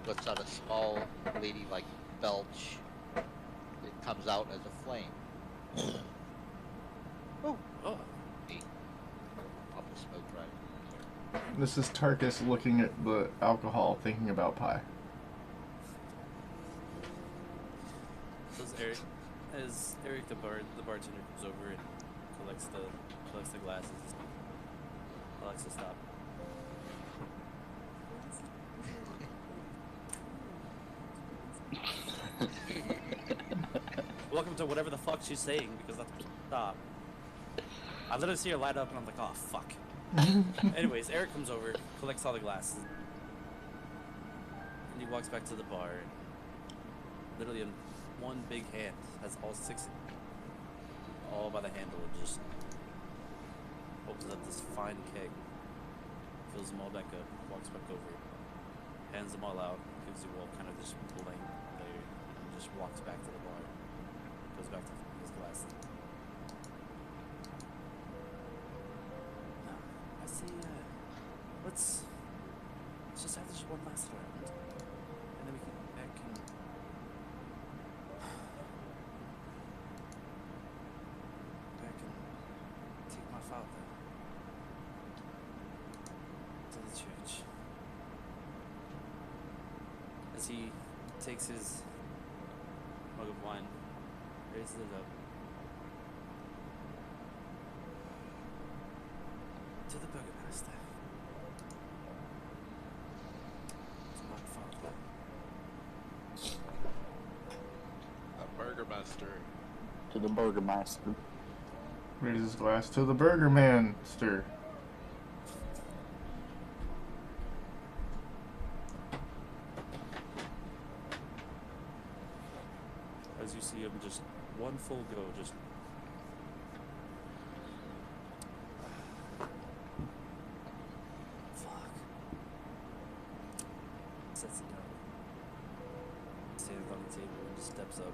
lets out a small lady-like belch. It comes out as a flame. oh, Hey, pop a smoke right. This is Tarkus looking at the alcohol, thinking about pie. so as Eric the bartender comes over and collects the glasses. Alexa, stop. Welcome to whatever the fuck she's saying, because that's stop. I literally see her light up and I'm like, oh fuck. Anyways, Eric comes over, collects all the glasses, and he walks back to the bar. Literally in one big hand has all six, all by the handle, and just opens up this fine keg, fills them all back up, walks back over, hands them all out, gives you all kind of this blank there, and just walks back to the bar, goes back to his glasses. Now, I say, let's just have this one last round, and then we can get back and take my father to the church. As he takes his mug of wine, raises it up to the burgomaster. To my father. A burgermaster. To the Burgermaster. Raises his glass to the Burger Man, stir. As you see him just one full go, just fuck. Sets it down. Stands on the table and just steps up.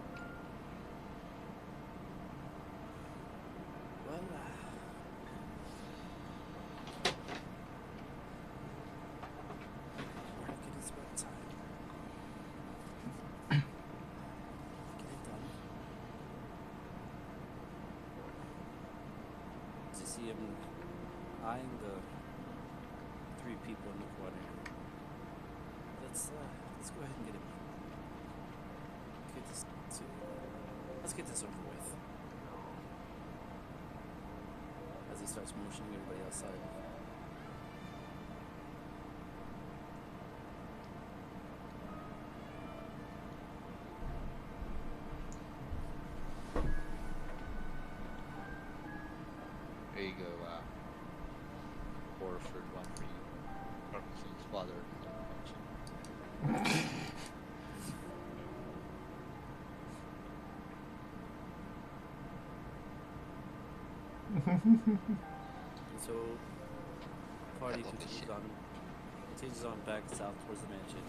see him eyeing the three people in the corner. Let's go ahead and let's get this over with. As he starts motioning everybody outside. There you go, Borford, one for you. Parkinson's father. So, party continues on back south towards the mansion.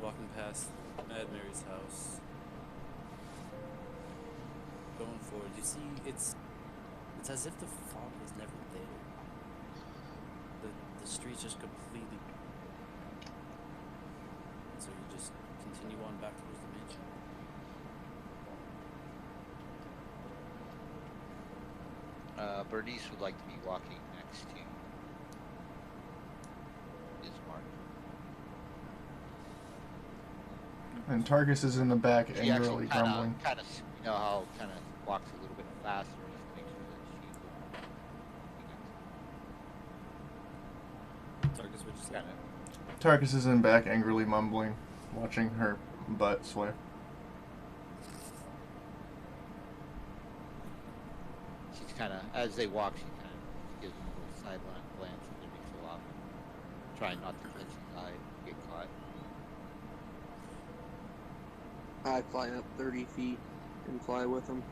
Walking past Mad Mary's house. Going forward, you see it's as if the fog was never there. The street's just completely. So you just continue on back towards the mansion. Bernice would like to be walking next to Ismark. And Tarkus is in the back, She angrily actually grumbling. kind of, you know how kind of walks a little bit faster just to make sure that she. Tarkus, what'd you say? Kind of. Tarkus is in back, angrily mumbling, watching her butt sway. She's kind of, as they walk, she kind of gives them a little sideline glance every so often, trying not to catch his eye, get caught. I fly up 30 feet and fly with them.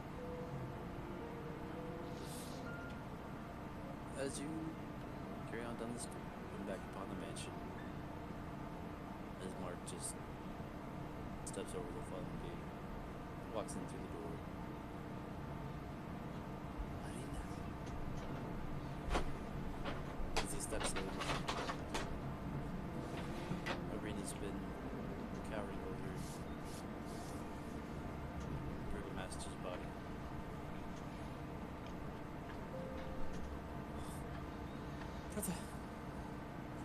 As you carry on down the street, going back upon the mansion, as Mark just steps over the fallen gate, walks in through the door. As he steps in, Arena's been cowering over Burgomaster's body. Brother!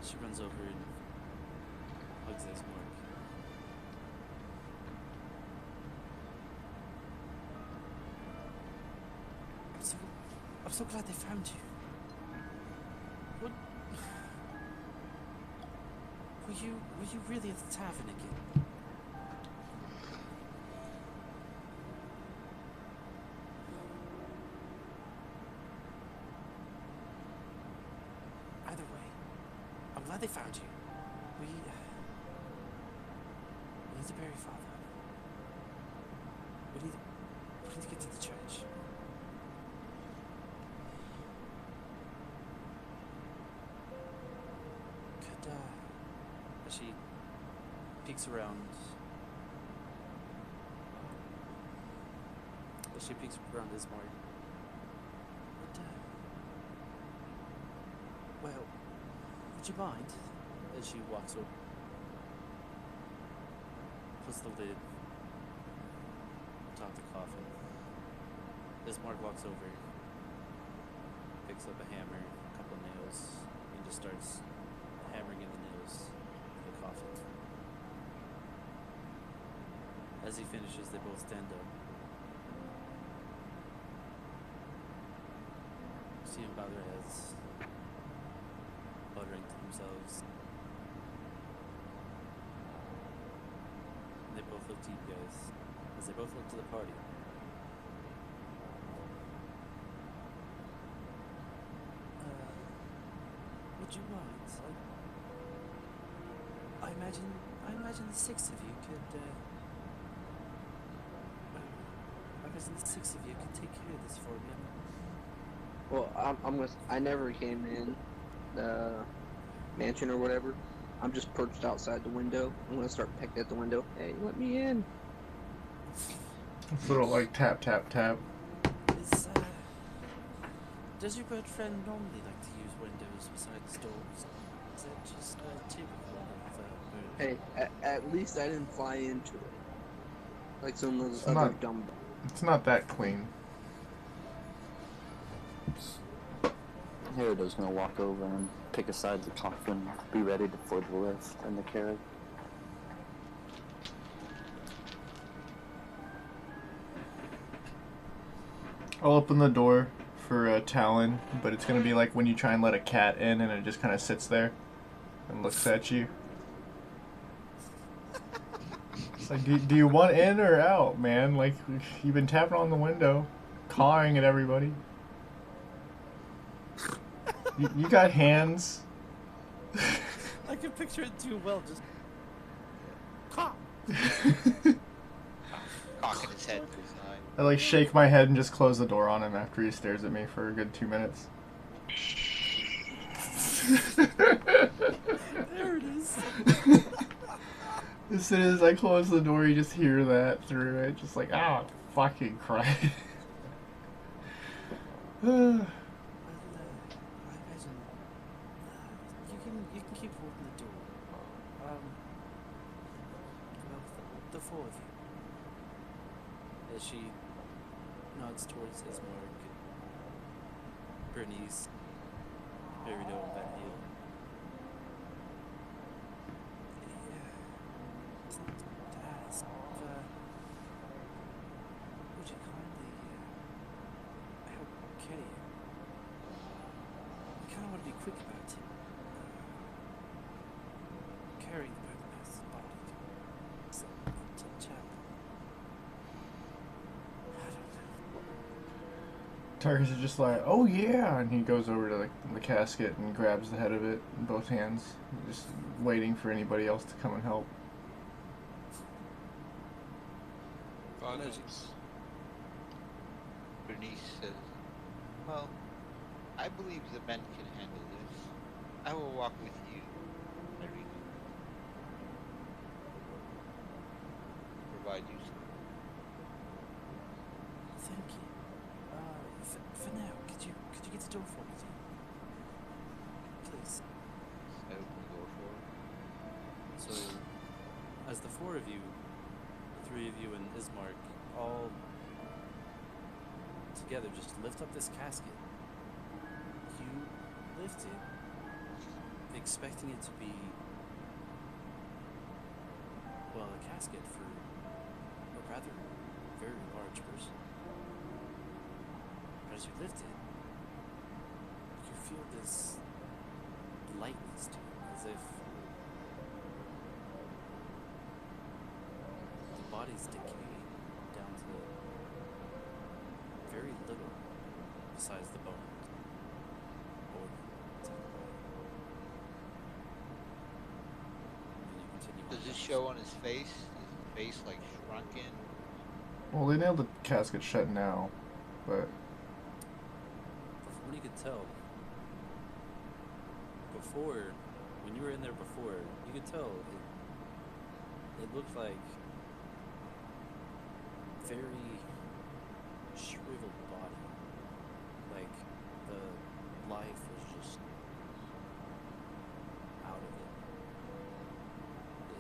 She runs over and hugs his Mark. I'm so glad they found you. What? Were you really at the tavern again? Either way, I'm glad they found you. We need to bury Father. We need to get to the church. As she peeks around. As she peeks around Ismark. Well, would you mind? As she walks over. Puts the lid atop the coffin. Ismark walks over. Picks up a hammer, a couple of nails, and just starts hammering in the nails of the coffin. As he finishes, they both stand up. See him bow their heads, muttering to themselves. And they both look to you guys, as they both look to the party. Would you mind? I imagine the six of you could. I imagine the six of you could take care of this for me. Well, I never came in the mansion or whatever. I'm just perched outside the window. I'm gonna start pecking at the window. Hey, let me in. It's a little like tap, tap, tap. Does your bird friend normally like to use windows besides doors? Is that just typical of bird? Hey, at least I didn't fly into it. Like some of those It's other not- dumb. It's not that clean. Herido's gonna walk over and pick aside the coffin, be ready for the lift and the carry. I'll open the door for Talon, but it's gonna be like when you try and let a cat in and it just kind of sits there and looks at you. It's like, do you want in or out, man? Like, you've been tapping on the window, clawing at everybody. You got hands. I can picture it too well. Just cop. Cocking his head to his side. I like shake my head and just close the door on him after he stares at me for a good 2 minutes. There it is. As soon as I close the door, you just hear that through it, just like, ah, fucking Christ. Well, I imagine you can keep holding the door. Well, the four of you. As she nods towards Ismark, Bernice, Herido, and Van Heel. It's not to ask, would you kindly help carry him? I kind of want to be quick about it. Carrying the Burgomaster's body to chapel. I don't know. Tarkus is just like, oh yeah, and he goes over to the casket and grabs the head of it in both hands, just waiting for anybody else to come and help. Bernice says, well, I believe the men can handle this. I will walk with you, Irene. Provide you some. Thank you. For now, could you get the door for me, please? I open the door for her. So, as the four of you, the three of you and Ismark, all together just lift up this casket, you lift it, expecting it to be, well, a casket for a rather very large person. But as you lift it, you feel this lightness to it, as if the body's decaying down to very little besides the bones. And you continue on Does this down. show on his face? Is his face like shrunken? Well, they nailed the casket shut now, but From what you could tell, before, when you were in there before, you could tell it looked like very shriveled body. Like the life was just out of it.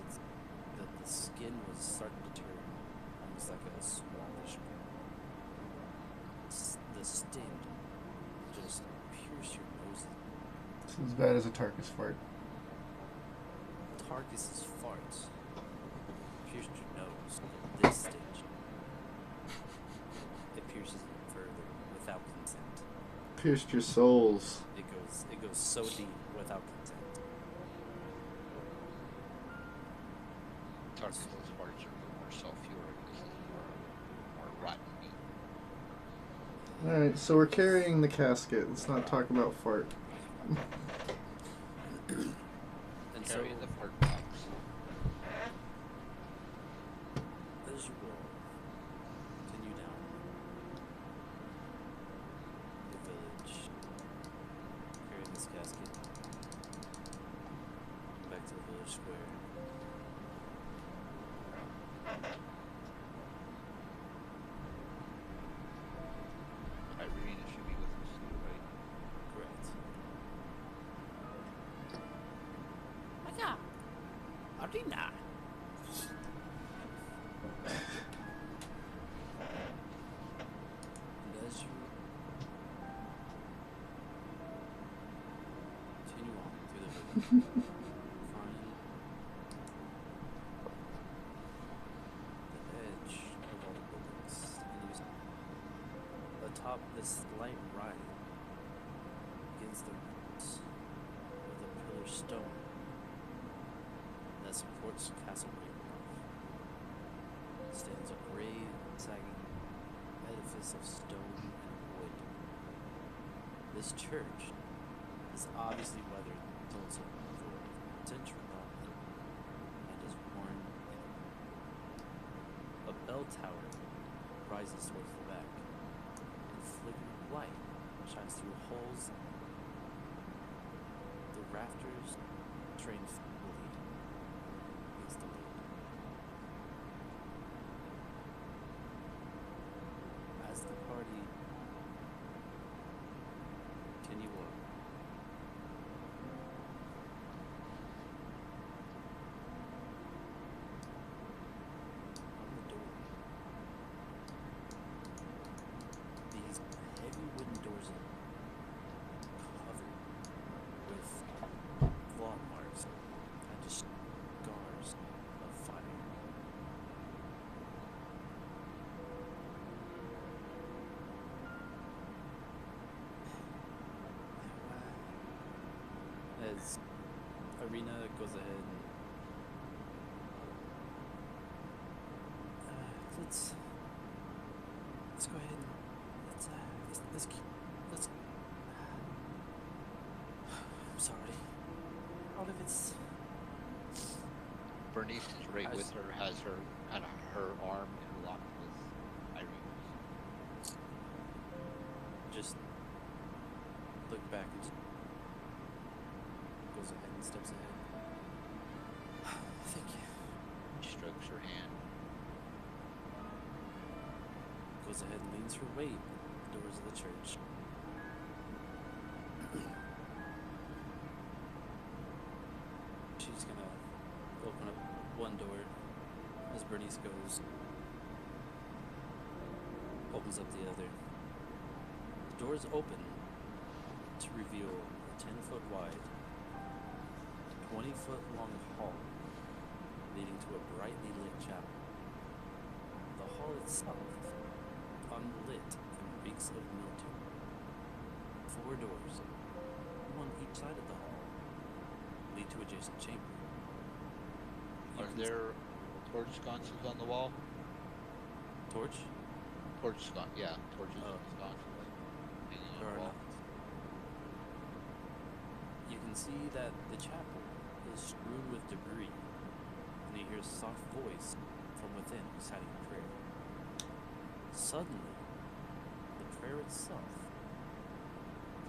It's the skin was starting to turn almost like a swampish color. The sting just pierced your nose. it's as bad as a Tarkus fart. Tarkus's farts pierced your nose, but this stench, it pierces it further without consent. Pierced your souls. It goes so deep without consent. Tarkus' farts are more sulfuric. This is more rotten meat. Alright, so we're carrying the casket. Let's not talk about fart. And so, Carrying the fart box. as you will continue down the village, carrying this casket, back to the village square. Irene should be with us too, right? Correct. Aka, Arina. And as you find the edge of all the buildings, and you atop this light ride against the roots of the pillar stone that supports Castle Ravenloft stands a gray, sagging edifice of stone and wood. This church is obviously weathered towards a century long and is worn in. A bell tower rises towards the back, and flickering light shines through holes. The rafters train feebly against the wood. As the party continue on, on the door, these heavy wooden doors are covered with claw marks and just scars of fire. As Arena goes ahead and let's go ahead and let's I'm sorry. All of it's Bernice is right with her, has her kind of her arm interlocked with Irene's. just look back and goes ahead and steps ahead. Thank you. She strokes her hand. Goes ahead and leans her weight at the doors of the church. She's gonna open up one door as Bernice goes. Opens up the other. The doors open to reveal a 10-foot wide, 20-foot long hall leading to a brightly lit chapel. The hall itself, unlit and reeks of mildew. 4 doors, one each side of the hall, lead to adjacent chamber. You Are can there torch sconces on the wall? torch? Torches Oh. and sconces hanging on There the are wall. not. You can see that the chapel is strewn with debris, and you hear a soft voice from within reciting a prayer. Suddenly, the prayer itself,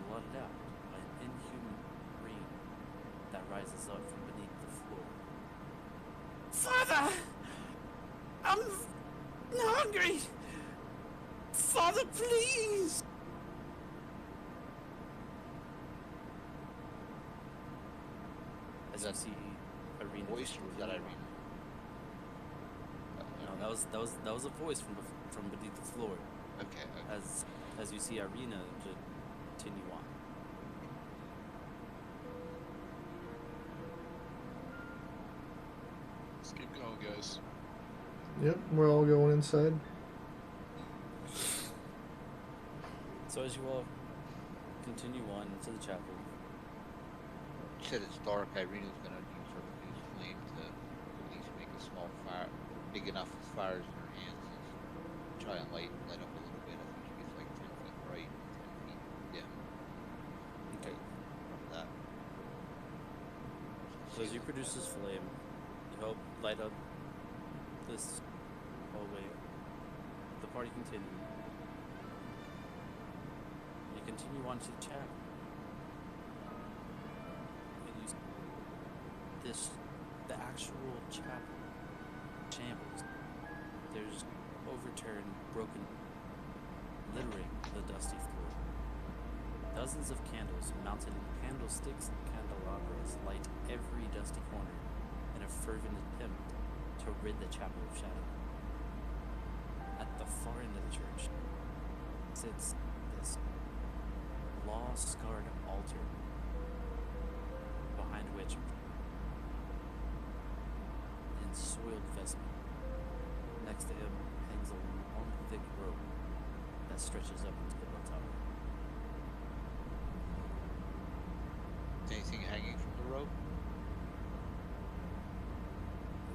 blotted out by an inhuman scream that rises up from beneath the floor. Father! I'm hungry! Father, please! As Is you that see Irina Voice just or was that continue Irene? on. No, that was a voice from beneath the floor. Okay. As you see Irina just continue on. Let's keep going, guys. Yep, we're all going inside. So as you all continue on into the chapel, You said it's dark. Irene's gonna use her reduced flame to at least make a small fire, big enough as fires in her hands, and try and light up a little bit. I think she gets like 10 feet bright, 10 feet dim. okay. From that. So as you produce this flame, you help light up this hallway. The party continues. You continue on to the chapel. And you the actual chapel shambles. There's overturned, broken, littering the dusty floor. Dozens of candles mounted in candlesticks and candelabras light every dusty corner in a fervent attempt to rid the chapel of shadow. At the far end of the church sits this law-scarred altar. behind which in soiled vestment. Next to him hangs a long, thick rope that stretches up into the bell tower. Anything hanging from the rope?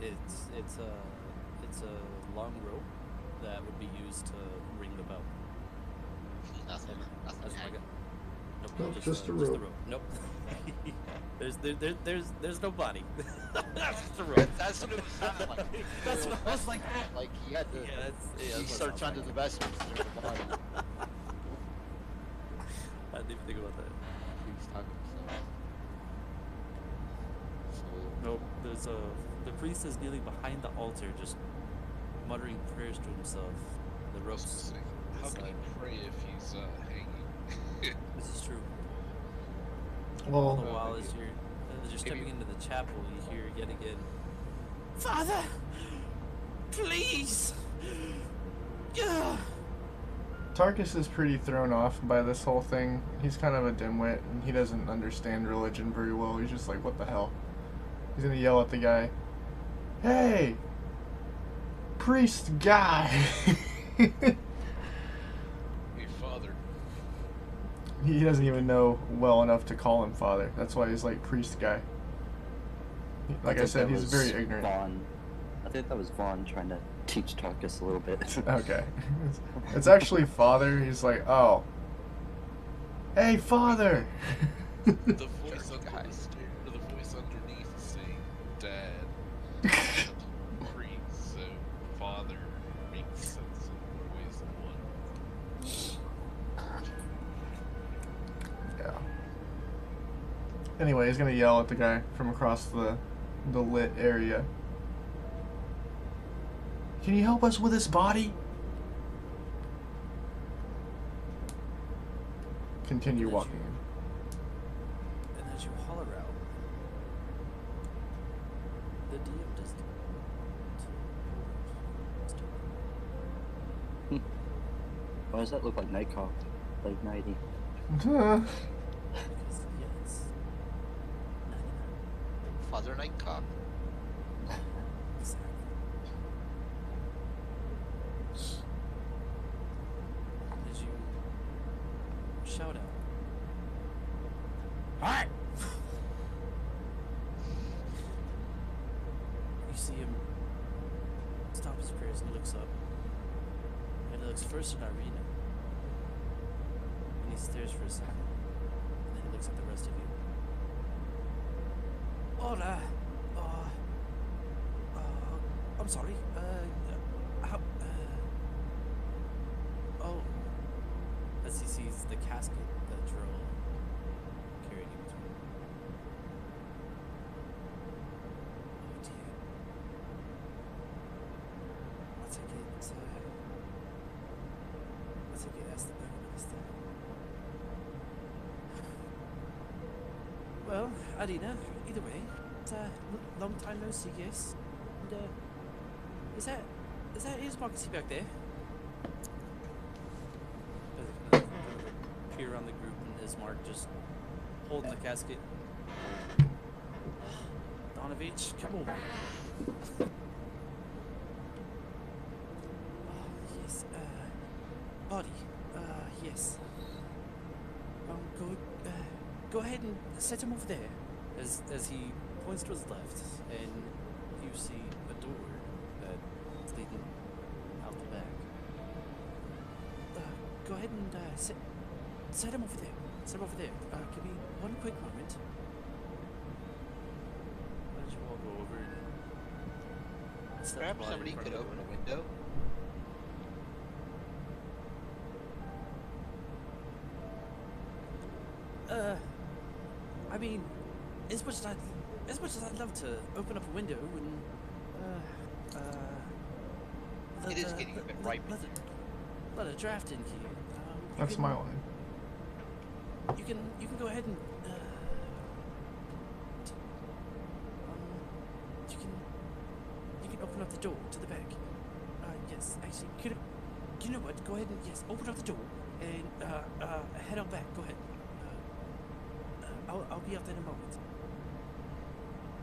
It's a long rope that would be used to ring the bell. Nothing. Nothing That's my hanging. Nope, Nope, just a just the rope. rope. Nope. there's no body. That's just a rope. That's what it sounded like. That's what I was like. Like he had to. Yeah, that's He what it searched sounds under like. the vestments. There's a body. I didn't even think about that. He's talking himself. So Nope. There's the priest is kneeling behind the altar, just muttering prayers to himself. The I was ropes. gonna say, how can he pray if he's hanging? This is true. Well, All the while, as you're stepping into the chapel, you hear yet again. Father, please. Yeah. Tarkus is pretty thrown off by this whole thing. He's kind of a dimwit, and he doesn't understand religion very well. He's just like, what the hell? He's gonna yell at the guy, "Hey! Priest guy!" Hey, father. He doesn't even know well enough to call him father. That's why he's like, priest guy. Like I think said, that he's was very ignorant. Vaughn. I think that was Vaughn trying to teach Tarkus a little bit. Okay. It's actually father. He's like, oh. Hey, father! The voice the voice underneath is saying dad. Priest, so father makes sense in ways than one. Yeah. Anyway, he's gonna yell at the guy from across the lit area. Can you help us with this body? Continue walking in. And as you holler out, the DM does Why does that look like Nightcock? Like Nighty? because yes, Father Nightcock. exactly. As you shout out, Alright. you see him stop his prayers and he looks up. And he looks first at Irina. And he stares for a second. And then he looks at the rest of you. Hola. I'm sorry. How? Oh. As he sees the casket that Drill carried him to. Oh dear. I take it as the Burger Minister. Well, Adina, either way, it's long time no see, yes. And is that his pocket back there? Peer around the group and Ismark just holding the casket. Donovich, come on. Yes, body, yes. Go ahead and set him over there. As he points to his left, and you see a door that's leading out the back. Go ahead and set him over there. Set him over there. Give me one quick moment. As you all go over and step Perhaps the body somebody in front could of the open door. a window. I mean, as much as I'd love to open up a window and It is getting a bit ripe. Let a draft in here. That's my line. You can go ahead and you can open up the door to the back. Yes, actually, you know what? Go ahead and yes, open up the door and head on back. Go ahead. I'll be out there in a moment.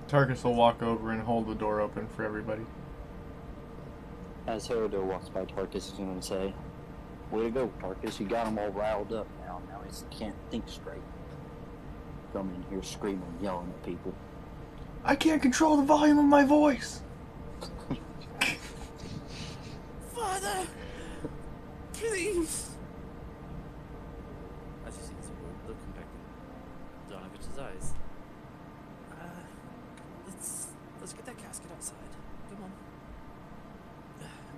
Tarkus will walk over and hold the door open for everybody. As Herodor walks by, Tarkus is going to say, "Way to go, Tarkus. You got him all riled up now. Now he can't think straight. Coming in here screaming, yelling at people." I can't control the volume of my voice! Father, please. As you see the word looking back in Donovich's eyes. Let's get that casket outside. Come on.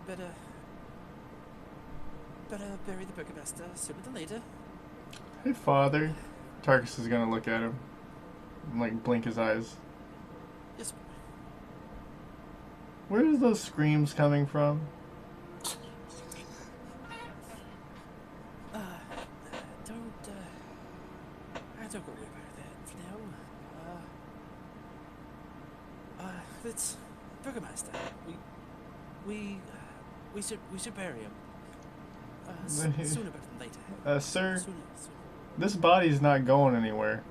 Better bury the burgomaster sooner than later. Hey, Father. Tarkus is gonna look at him and, like, blink his eyes. Yes. Where are those screams coming from? Don't go worry about that for now. It's burgomaster. We should bury him. Sooner better than later. Sir, Sooner. this body's not going anywhere.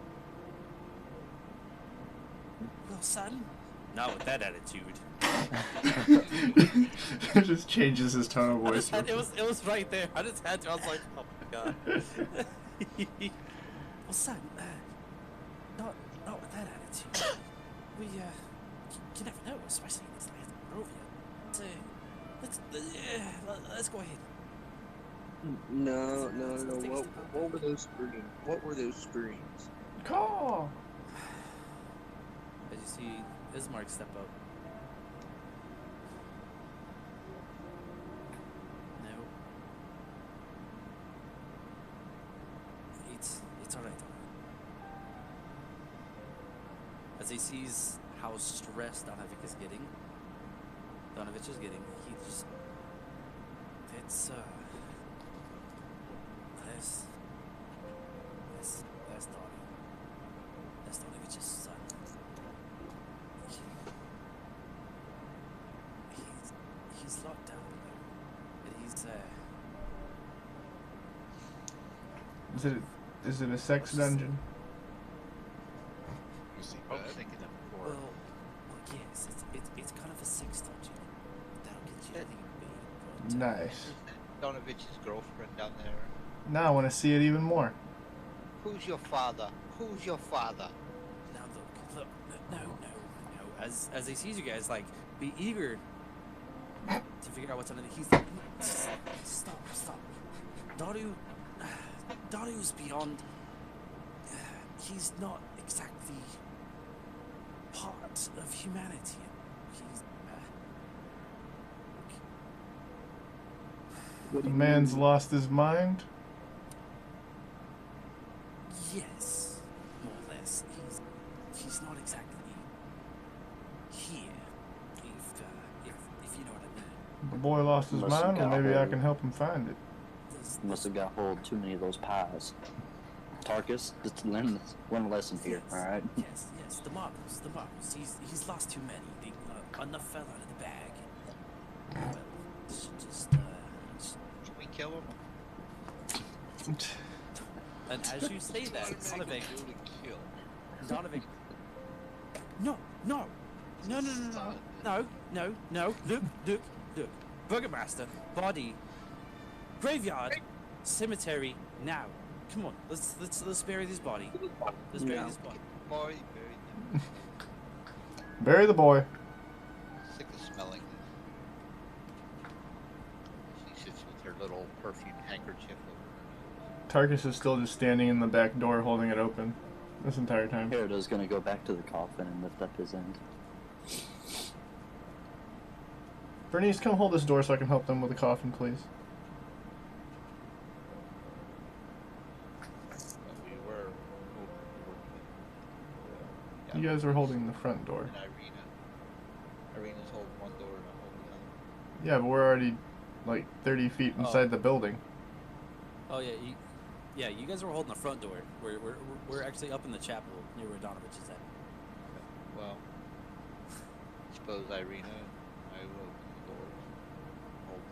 Well, son. Not with that attitude. It just changes his tone of voice. It was right there. I just had to. I was like, oh my god. Well, son, not with that attitude. We you never know, especially in this land of Barovia. Let's go ahead. No. What were those screams? What were those screams? Call! As you see Ismark step up. No. It's alright. As he sees how stressed Donovich is getting, he just... That's Donnie. That's Donovich's son. He's locked down below. He's, Is it a sex dungeon? I was thinking that before. well, yes, it's kind of a sex dungeon. That'll get you anything big, but... Nice. Donovich's girlfriend down there. Now I want to see it even more. Who's your father? Who's your father? Now look, no. As he sees you guys, like, be eager to figure out what's underneath. He's like, stop. Daru's beyond. He's not exactly part of humanity. He's The man's lost his mind. yes, more or less. He's not exactly here. If you know what I mean. The boy lost his Unless you mind, well, got maybe I hold. can help him find it. Must have got hold of too many of those pies. Tarkus, just learn one lesson here, Yes, alright? Yes, the marbles. He's lost too many. Enough fell out of the bag. Well, just Should we kill him? and as you say that, Donovic, Kill. No. Look. Burgomaster, body, graveyard, cemetery. Now, come on. Let's bury this body. Let's bury this body. Boy, buried him. Bury the boy. Sick of smelling this. She sits with her little perfumed handkerchief over her nose. Tarkus is still just standing in the back door holding it open this entire time. Herodor's gonna go back to the coffin and lift up his end. Bernice, come hold this door so I can help them with the coffin, please. But we were You guys were holding the front door. And Irina's holding one door and I'm holding the other. Yeah, but we're already like 30 feet inside the building. Oh yeah, you guys were holding the front door. We're actually up in the chapel near where Donovich is at. Well, I suppose Irina and I will open the doors. Hold.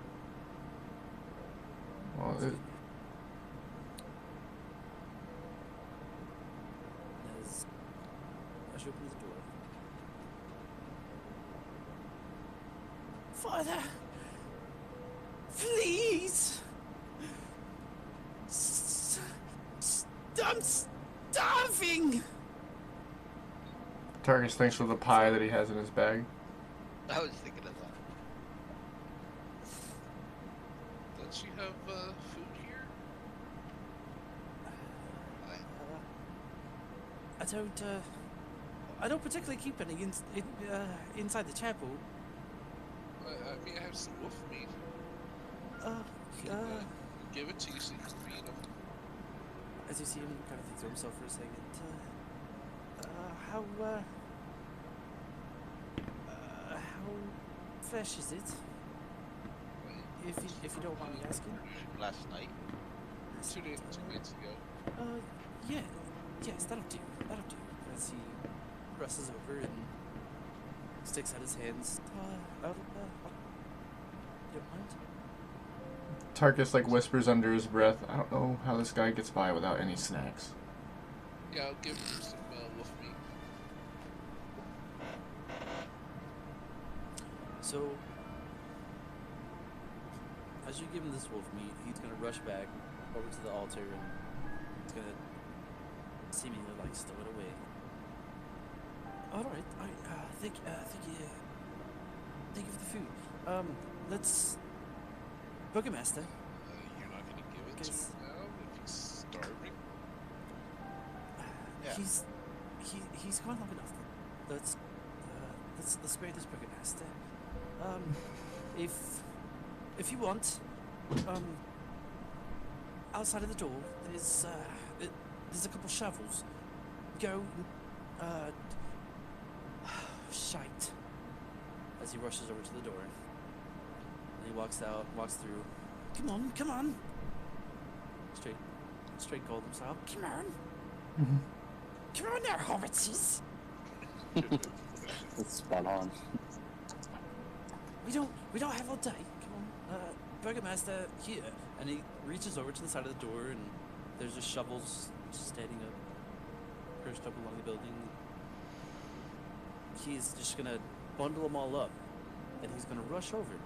Well, As you open the door, Father, please. I'm starving. Tarkus thanks for the pie that he has in his bag. I was thinking of that. Don't you have food here? I don't particularly keep any inside the chapel. I mean, I have some wolf meat. Give it to you so you can feed him. As you see him kind of think to himself for a second, how fresh is it? If you don't mind me asking. Last night. 2 nights ago. Yes, that'll do. That'll do. As he presses over and sticks out his hands. You don't mind? Tarkus like whispers under his breath, I don't know how this guy gets by without any snacks. Yeah, I'll give him some wolf meat. So, as you give him this wolf meat, he's gonna rush back over to the altar and he's gonna seemingly like stow it away. All right, thank you for the food. Let's, Burgomaster. You're not gonna give it to Guys. him now if he's starving? Yeah. He's gone long enough. Let's spare this Burgomaster. If you want, outside of the door, there's a couple shovels. Go, shite. As he rushes over to the door, and he walks through. Come on. Straight golden style. Come on. Come on there, hobbitses. That's spot on. We don't have all day. Come on, Burgomaster, here. And he reaches over to the side of the door, and there's just shovels just standing up, perched up along the building. He's just gonna bundle them all up, and he's gonna rush over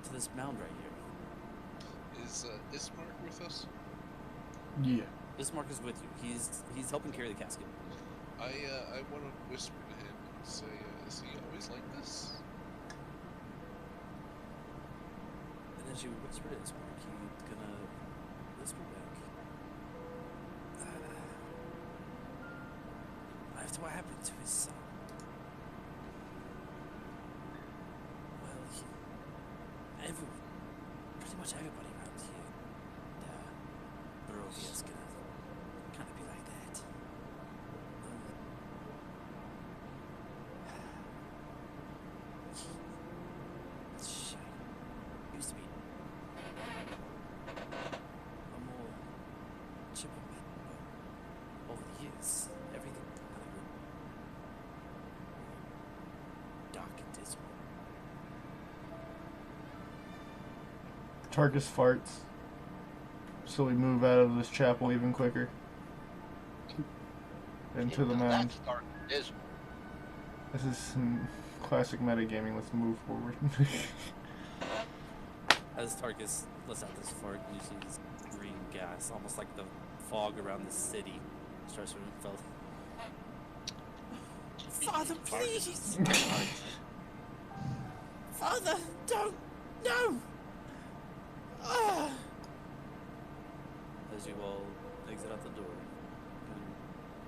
to this mound right here. Is Ismark with us? Yeah. Ismark is with you. He's helping carry the casket. I want to whisper to him and say, is he always like this? And as you whisper to Ismark, he's gonna whisper back. After what happened to his son. Well, pretty much everybody around here, Barovia's gonna kind of be like that. It's a shame. Used to be a more chipper man, but over the years, everything kind of went dark and dismal. Tarkus farts. So we move out of this chapel even quicker. Into the mound. That's dark and dismal. This is some classic metagaming. Let's move forward. As Tarkus lets out this fart, you see this green gas, almost like the fog around the city, starts to fill. Father, please. Father, don't. No. Ah. As you all exit out the door,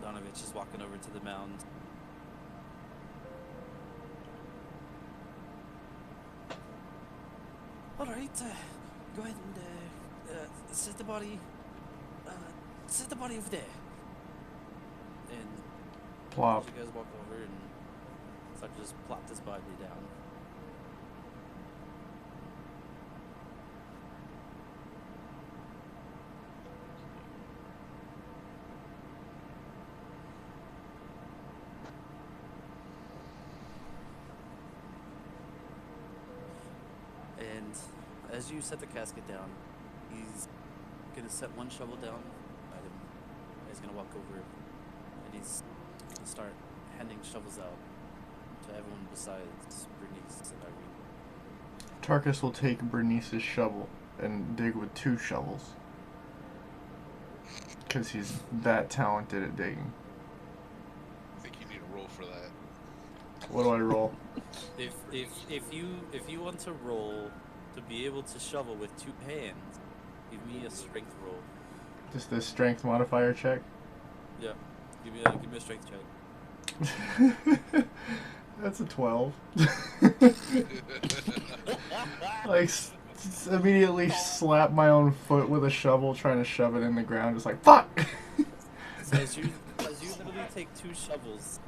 Donovich is walking over to the mound. All right, go ahead and set the body over there. And Plop. as you guys walk over and start to just plop this body down. And as you set the casket down, he's gonna set one shovel down at him. He's gonna walk over and he's gonna start handing shovels out to everyone besides Bernice. said Irene. Tarkus will take Bernice's shovel and dig with 2 shovels. Because he's that talented at digging. I think you need a roll for that. What do I roll? If you want to roll to be able to shovel with 2 hands, give me a strength roll. Just a strength modifier check? Yeah, give me a strength check. That's a 12. Like, immediately slap my own foot with a shovel trying to shove it in the ground. Just like, fuck! So as you literally take 2 shovels,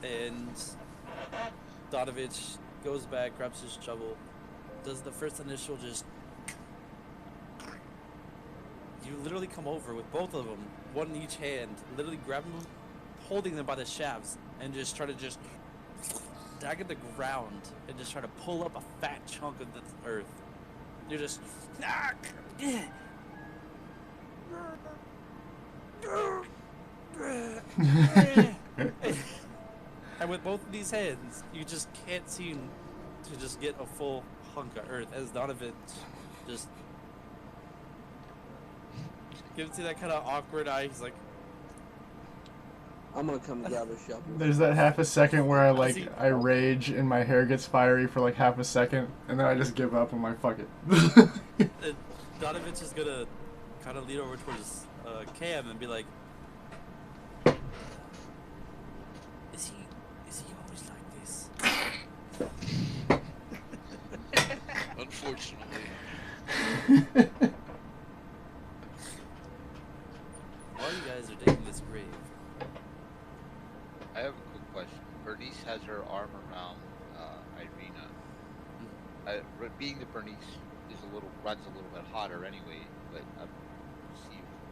and Donovich goes back, grabs his shovel, does the first initial just... You literally come over with both of them, one in each hand, literally grab them, holding them by the shafts, and just try to just dag at the ground and just try to pull up a fat chunk of the earth. You're just... And with both of these hands, you just can't seem to just get a full hunk of earth as Donovan just gives you that kind of awkward eye. He's like, I'm gonna come grab a shovel. There's that half a second where I rage and my hair gets fiery for like half a second, and then I just give up. I'm like, fuck it. and Donovan's just gonna kind of lean over towards Cam and be like, Is he always like this? Unfortunately. While you guys are digging this grave, I have a quick question. Bernice has her arm around Irina. Being that Bernice runs a little bit hotter anyway, but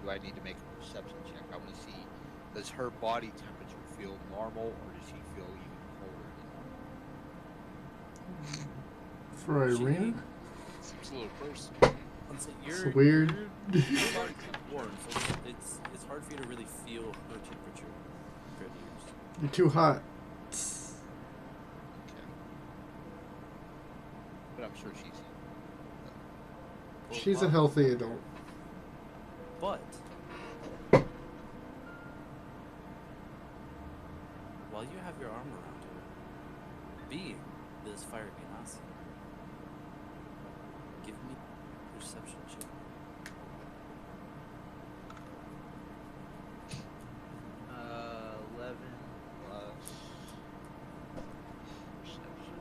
do I need to make a perception check? I want to see, does her body temperature feel normal, or does she feel even colder than normal? For Irina? Seems a little gross. It's weird. Your body's warm, so it's hard for you to really feel her temperature compared to yours. You're too hot. Okay. But I'm sure she's... She's a healthy adult. But while you have your arm around her, being this fire genasi, give me a perception check. 11 plus perception.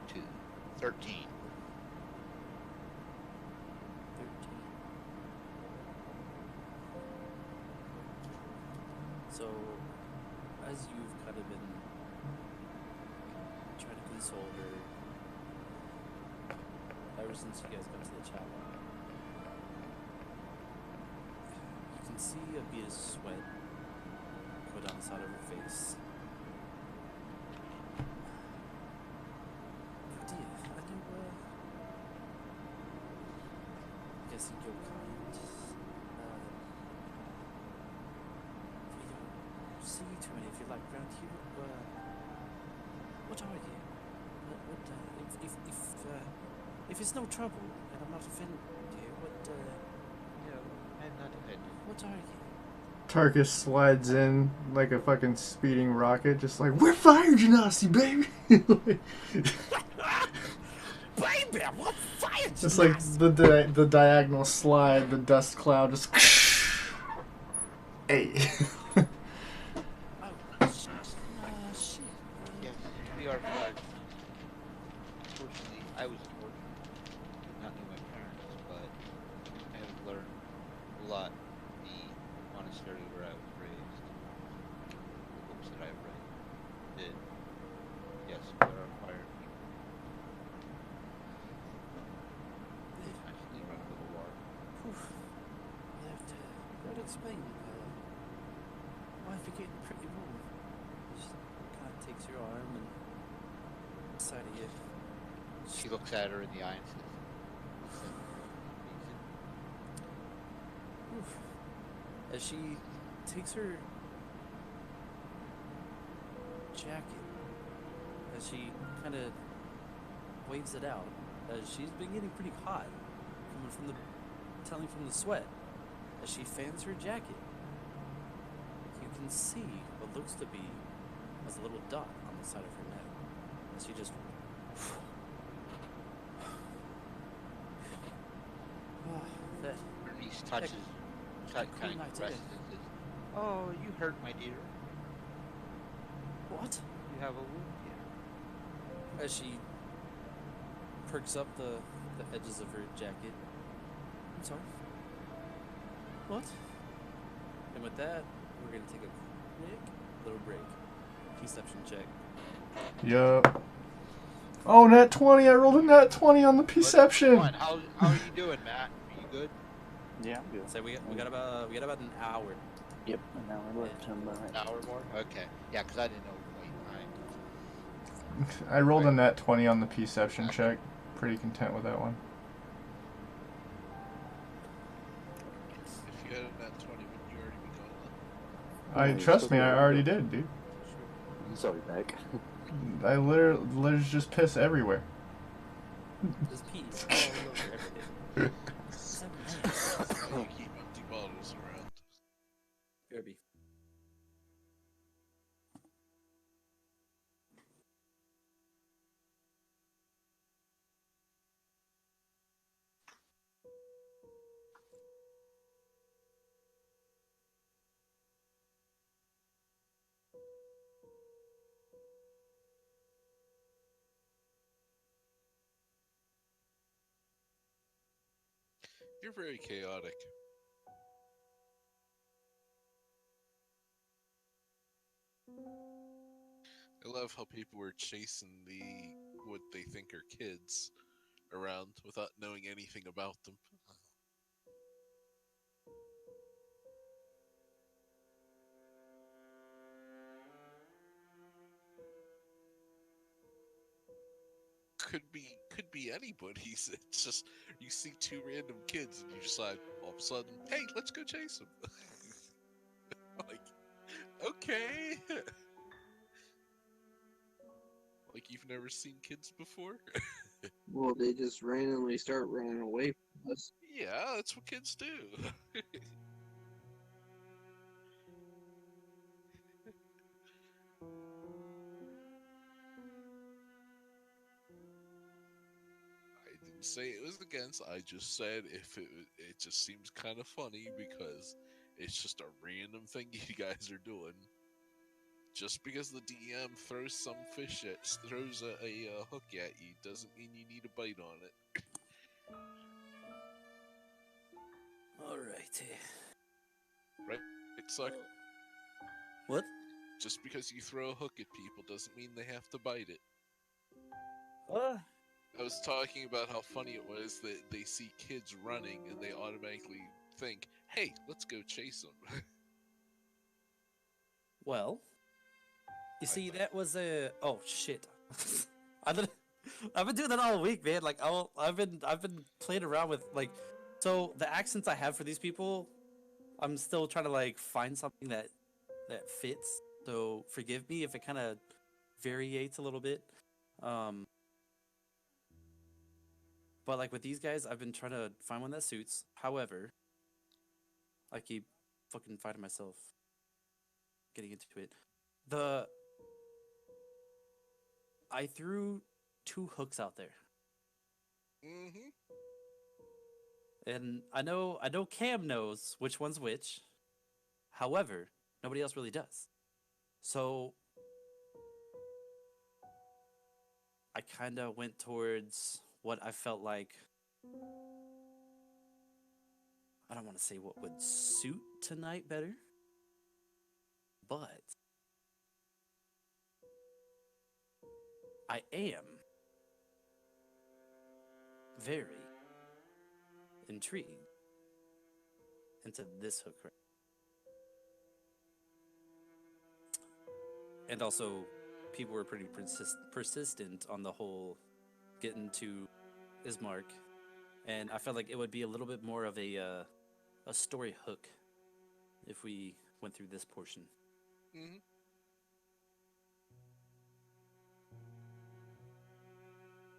2. 13. 13. So, as you've kind of been trying to console her ever since you guys got to the chapel, you can see a bead of sweat go down the side of her face. Dear, I know, guessing you're kind. We don't see too many of you like around here. What are you? If it's no trouble and I'm not offended, No, I'm not offended. what are you? Tarkus slides in like a fucking speeding rocket, just like, we're fire genasi, baby! Baby, what fire It's like the diagonal slide, the dust cloud just... Hey. Shit. Yes, we are fine. Unfortunately, I was fortunate not know my parents, but I have learned a lot in the monastery where I was raised. The books that I've read. That, yes, there are fire people. They actually run a little war. That would explain why you're getting pretty warm. Just kind of takes your arm and side of you. She looks at her in the eye and says, As she takes her jacket as she kind of waves it out, as she's been getting pretty hot, telling from the sweat. As she fans her jacket, you can see what looks to be as a little dot on the side of her neck. As she just that Bernice Heck, touches, kind cool of night caresses today. and says, "Oh, you hurt, my dear. what? You have a wound here." As she perks up the edges of her jacket. I'm sorry. What? And with that, we're gonna take a quick little break. Perception check. Yup. Oh, nat 20! I rolled a nat 20 on the perception. What? How are you doing, Matt? Are you good? Yeah, I'm good. So we got about an hour. Yep, an hour left. I'm An hour more? Okay. Yeah, because I didn't know quite time. I rolled a nat 20 on the perception check. Pretty content with that one. If you had a nat 20, wouldn't you already be going up? Trust me, I already did, dude. Sorry, back. I literally just piss everywhere. Just pee all over everything. So nice. That's why you keep empty bottles around. Kirby. You're very chaotic. I love how people were chasing what they think are kids around without knowing anything about them. Could be anybody. It's just you see two random kids and you decide all of a sudden, hey, let's go chase them. Like, okay. Like you've never seen kids before? Well, they just randomly start running away from us. Yeah, that's what kids do. I didn't say it was against. I just said it just seems kind of funny because it's just a random thing you guys are doing. Just because the DM throws a hook at you doesn't mean you need a bite on it. Alrighty. Right, sucker? What? Just because you throw a hook at people doesn't mean they have to bite it. I was talking about how funny it was that they see kids running and they automatically think, hey, let's go chase them. Well, you see, thought- that was a. Oh shit! I've been doing that all week, man. Like, I've been playing around with like, so the accents I have for these people, I'm still trying to like find something that fits. So forgive me if it kind of variates a little bit. But like with these guys, I've been trying to find one that suits. However, I keep fucking fighting myself getting into it. I threw 2 hooks out there. Mm-hmm. And I know Cam knows which one's which. However, nobody else really does. So I kind of went towards what I felt like, I don't want to say what would suit tonight better, but I am very intrigued into this hook right. And also, people were pretty persistent on the whole getting to Ismark, and I felt like it would be a little bit more of a story hook if we went through this portion. Mm-hmm.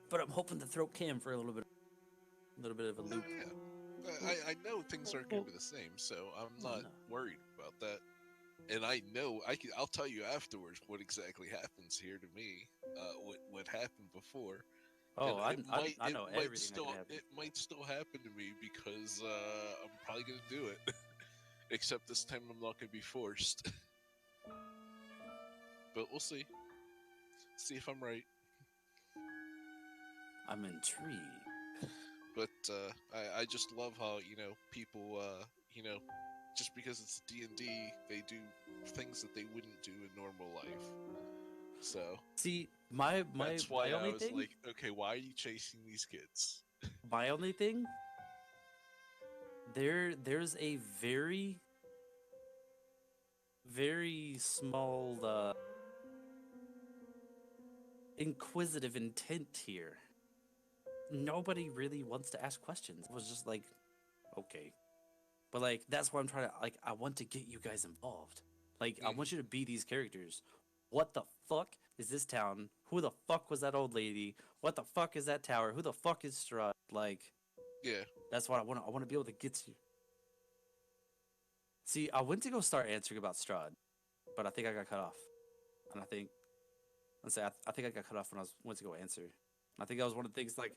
but I'm hoping to throw Cam for a little bit of a Oh loop. yeah, I know things aren't gonna be the same, so I'm not No. worried about that. And I know I'll tell you afterwards what exactly happens here to me. What happened before, and Oh, I know everything that can happen. it might still happen to me because I'm probably gonna do it. Except this time I'm not gonna be forced. But we'll see. See if I'm right. I'm intrigued. But I just love how people just because it's D&D, they do things that they wouldn't do in normal life. So See, my that's why I only was thing, like, okay, why are you chasing these kids? my only thing, there's a very very small inquisitive intent here. Nobody really wants to ask questions. It was just like, okay. But like that's what I'm trying to like I want to get you guys involved. Like I want you to be these characters. What the fuck is this town? Who the fuck was that old lady? What the fuck is that tower? Who the fuck is Strahd? Like Yeah. that's what I want. I want to be able to get to. See, I went to go start answering about Strahd, but I think I got cut off. And I think let's say I think I got cut off when I went to go answer. And I think that was one of the things like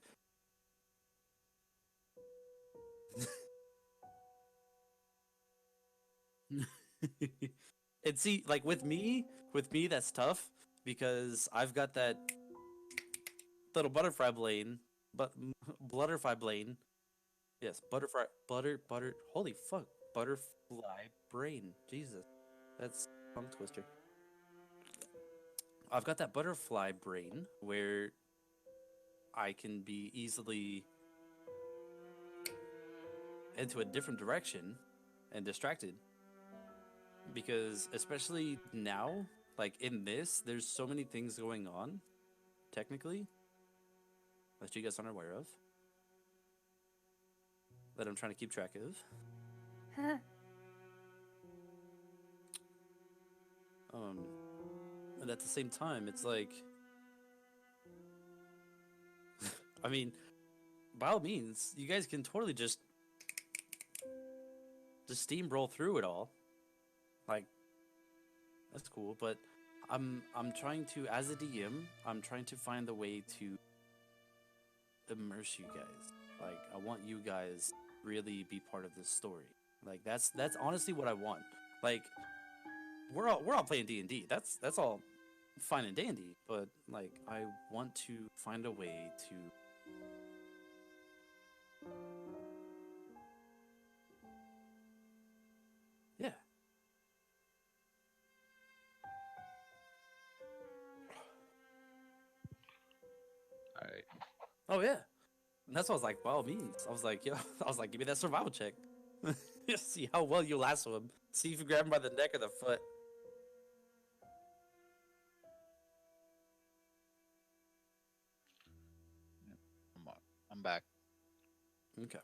and see, like with me, that's tough because I've got that little butterfly brain, but butterfly brain. Yes, butter. Holy fuck, butterfly brain. Jesus, that's tongue twister. I've got that butterfly brain where I can be easily into a different direction and distracted because especially now, like in this, there's so many things going on technically that you guys aren't aware of that I'm trying to keep track of. And at the same time, it's like, I mean, by all means, you guys can totally just steamroll through it all. Like, that's cool, but I'm trying to, as a DM, I'm trying to find a way to immerse you guys. Like, I want you guys really be part of this story. Like, that's honestly what I want. Like, we're all playing D&D. That's all fine and dandy, but like I want to find a way to yeah. All right. Oh yeah. And that's what I was like, by all means. I was like, yo, I was like, give me that survival check. See how well you lasso him. See if you grab him by the neck or the foot. I'm back. Okay.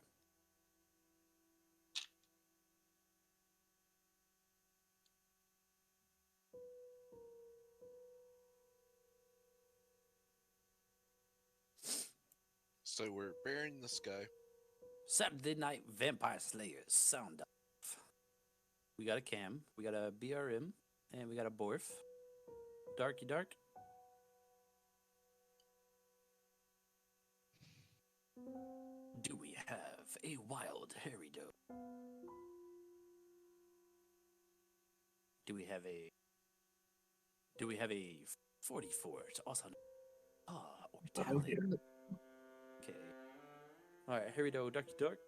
So we're burying this guy. Saturday Night Vampire Slayers sound off. We got a Cam, we got a BRM, and we got a Borf. Darky Dark. Do we have a wild hairy dog? Do we have a 44 to also or talent? Okay. Alright, hairy dog, Darky Dark.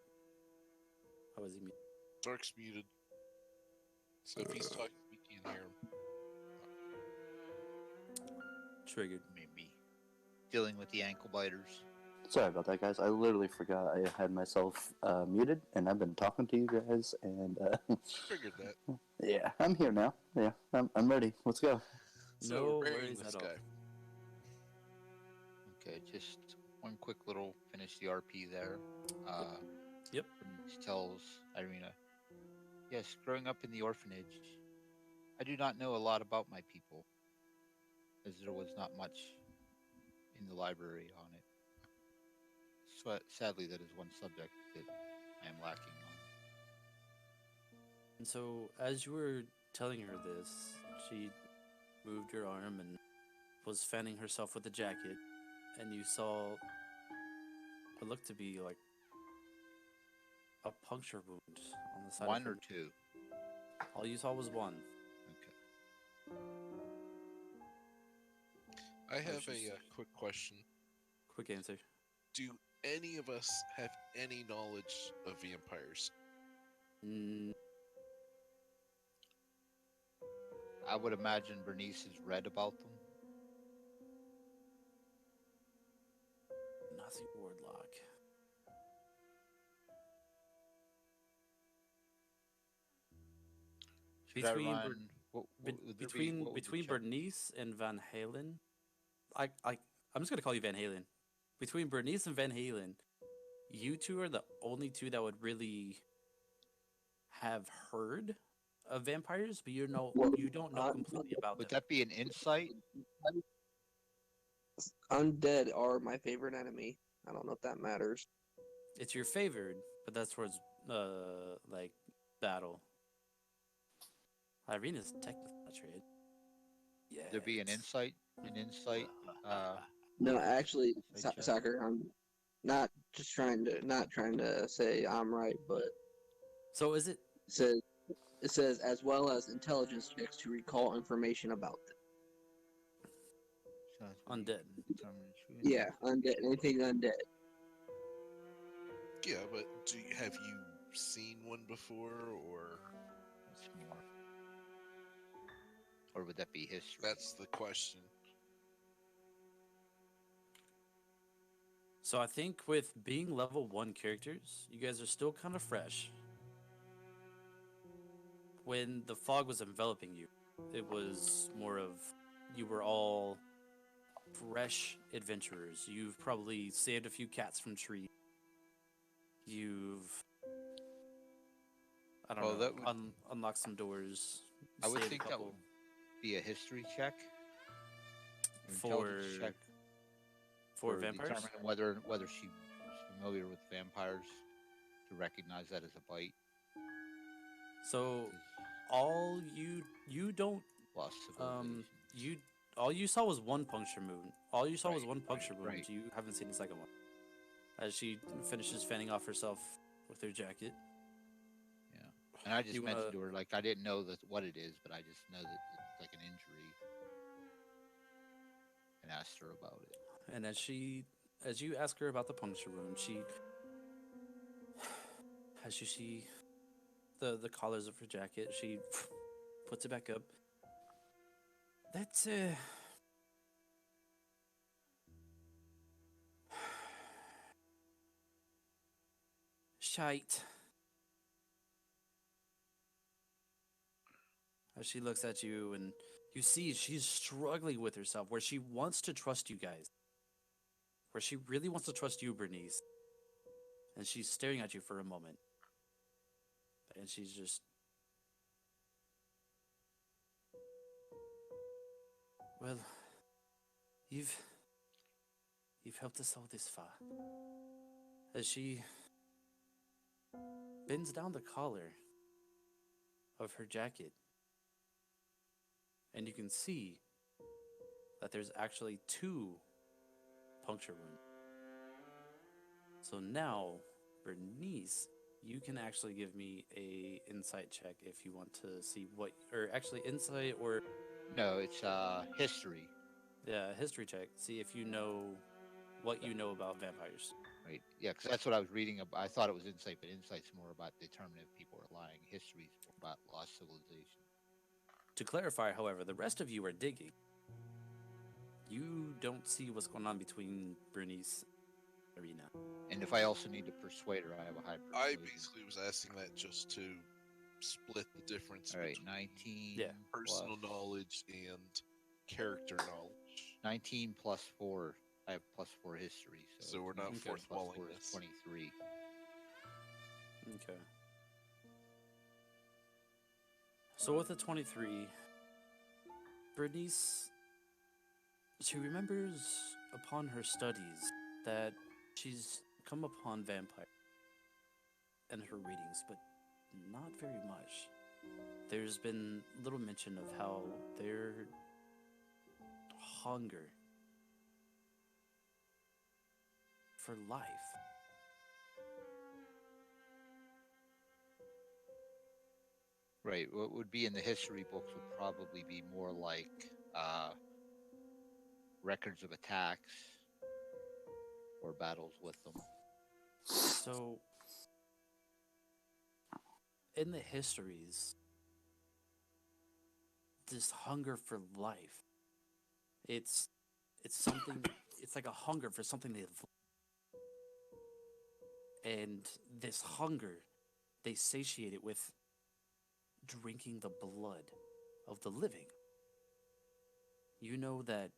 How was he muted? Dark's muted. So if he's talking, we can't hear him. Triggered. Maybe dealing with the ankle biters. Sorry about that, guys. I literally forgot I had myself muted, and I've been talking to you guys, and Figured that. yeah, I'm here now. Yeah, I'm ready. Let's go. So No we're burying worries this at all. guy. Okay, just one quick little finish the RP there. Yep. He tells Irina, yes, growing up in the orphanage, I do not know a lot about my people, as there was not much in the library on it. Sadly, that is one subject that I am lacking on. And so, as you were telling her this, she moved your arm and was fanning herself with the jacket, and you saw what looked to be like a puncture wound on the side One of her or two? All you saw was one. Okay. I have she's- a quick question. Quick answer. Do any of us have any knowledge of vampires? Mm, I would imagine Bernice has read about them. Nazi Wardlock. Should I Between run? between Bernice and Van Halen, I'm just gonna call you Van Halen. Between Bernice and Van Halen, you two are the only two that would really have heard of vampires, but you don't know completely about Would them. that be an insight? Undead are my favorite enemy. I don't know if that matters. It's your favored, but that's towards like battle. Irina's technically not trade. Yeah. There be an insight? An insight? No, actually, Insight check? Soccer. I'm not trying to say I'm right, but So is it? it says as well as intelligence checks to recall information about them. Undead. Yeah, undead. Anything undead. Yeah, but have you seen one before, or That's more. Or would that be history? that's the question? So I think with being level 1 characters, you guys are still kind of fresh. When the fog was enveloping you, it was more of you were all fresh adventurers. You've probably saved a few cats from trees. You've I don't Well, know, that would- unlocked some doors. I would saved a think that couple would be a history check. Or for intelligence check for vampires. determining whether she was familiar with vampires to recognize that as a bite. So all you don't Lost civilization. all you saw was one puncture wound. All you saw was Right, one puncture right, wound. right. You haven't seen the second one. As she finishes fanning off herself with her jacket. Yeah. And I just You mentioned wanna- to her, like, I didn't know what it is, but I just know that it's like an injury. And asked her about it. And as you ask her about the puncture wound, as you see the collars of her jacket, she puts it back up. That's shite. As she looks at you, and you see she's struggling with herself, where she wants to trust you guys. Where she really wants to trust you, Bernice. And she's staring at you for a moment. And she's just... Well, you've helped us all this far. As she bends down the collar of her jacket, and you can see that there's actually 2 puncture wounds. So now, Bernice, you can actually give me a insight check if you want to see what, or actually insight or No, it's history. yeah, history check. See if you know what you know about vampires. Right. Yeah, because that's what I was reading about. I thought it was insight, but insight's more about determining if people are lying. History's more about lost civilization. To clarify, however, the rest of you are digging. You don't see what's going on between Bernice and Irina. And if I also need to persuade her, I have a high I persuasion. basically was asking that just to split the difference All right, between 19 Yeah. personal plus, knowledge and character knowledge. 19 plus 4. I have plus 4 history. So we're not Okay. fourth Plus walling 4 is this. 23. Okay. So with the 23, Bernice, she remembers upon her studies that she's come upon vampire in her readings, but not very much. There's been little mention of how their hunger for life. Right. What would be in the history books would probably be more like records of attacks or battles with them. So, in the histories, this hunger for life, it's something. It's like a hunger for something they've. And this hunger, they satiate it with drinking the blood of the living. You know that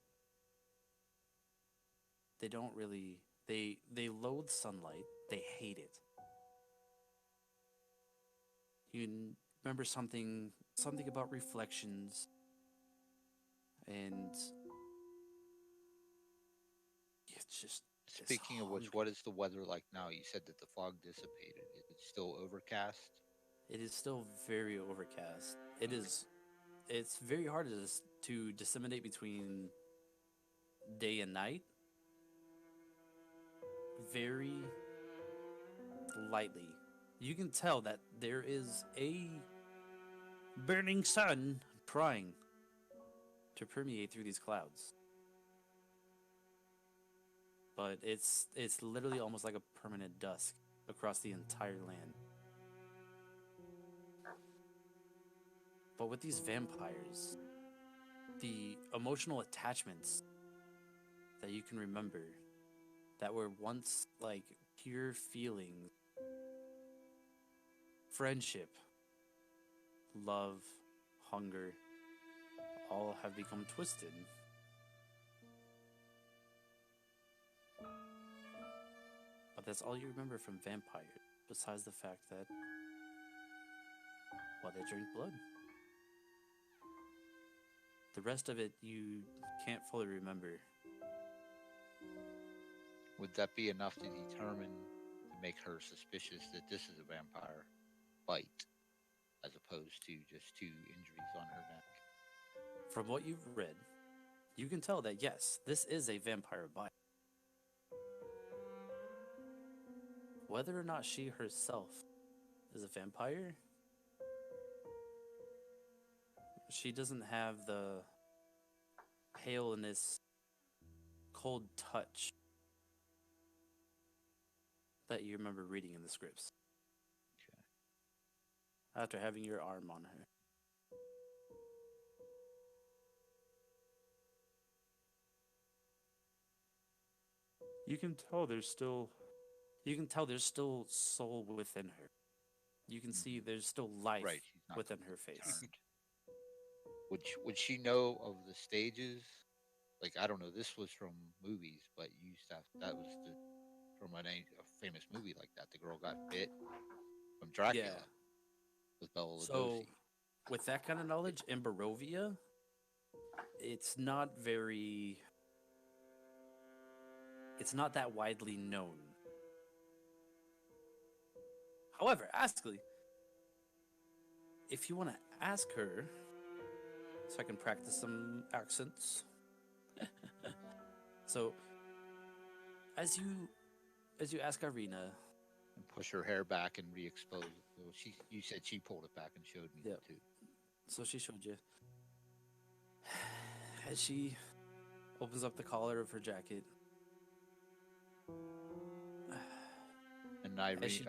they don't really they loathe sunlight, they hate it. Remember something about reflections and it's just this Speaking of which, hunger. what is the weather like now? You said that the fog dissipated. Is it still overcast? It is still very overcast. It's very hard to disseminate between day and night very lightly. You can tell that there is a burning sun trying to permeate through these clouds. But it's literally almost like a permanent dusk across the entire land. But with these vampires, the emotional attachments that you can remember that were once like pure feelings, friendship, love, hunger, all have become twisted. But that's all you remember from vampires, besides the fact that, well, they drink blood. The rest of it you can't fully remember. Would that be enough to determine to make her suspicious that this is a vampire bite, as opposed to just two injuries on her neck? From what you've read, you can tell that yes, this is a vampire bite. Whether or not she herself is a vampire, she doesn't have the paleness, cold touch that you remember reading in the scripts. Okay. After having your arm on her. You can tell there's still soul within her. You can see there's still life Right, she's not within her face. turned. Would she know of the stages? Like, I don't know. This was from movies, but you used to have, that was from a famous movie like that. The girl got bit from Dracula Yeah. with Bela Lugosi. So, with that kind of knowledge in Barovia, it's not that widely known. However, Askley, if you want to ask her, so I can practice some accents. So, as you ask Irina, And push her hair back and re-expose it. So you said she pulled it back and showed me Yeah. that too. so she showed you, as she opens up the collar of her jacket, And she-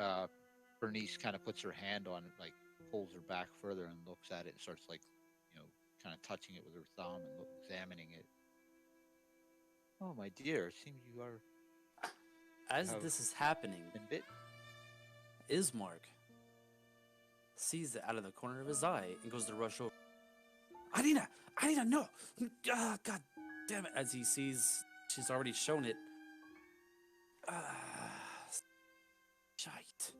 Bernice kind of puts her hand on it, like pulls her back further and looks at it and starts like, kind of touching it with her thumb and examining it. Oh, my dear, it seems you are as have this is happening, been bit. Ismark sees it out of the corner of his eye and goes to rush over. Irina, no! Ah, God damn it! As he sees she's already shown it. Shite.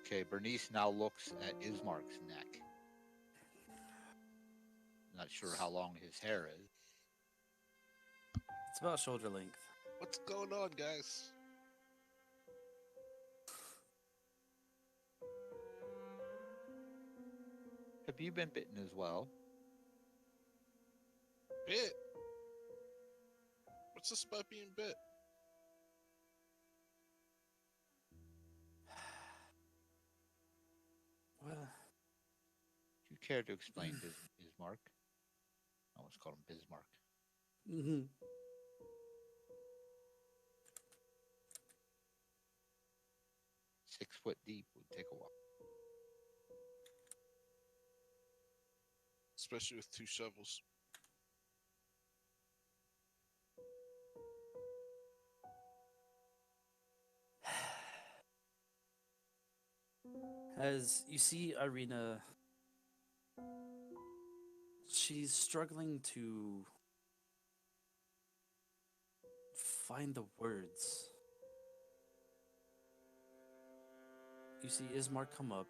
Okay, Bernice now looks at Ismark's neck. Not sure how long his hair is. It's about shoulder length. What's going on, guys? Have you been bitten as well? Bit? What's this about being bit? Well, Do you care to explain, Bismarck? I almost called him Bismarck. mm-hmm. 6 foot deep would take a while. Especially with 2 shovels. As you see Irina, she's struggling to find the words. You see Ismar come up.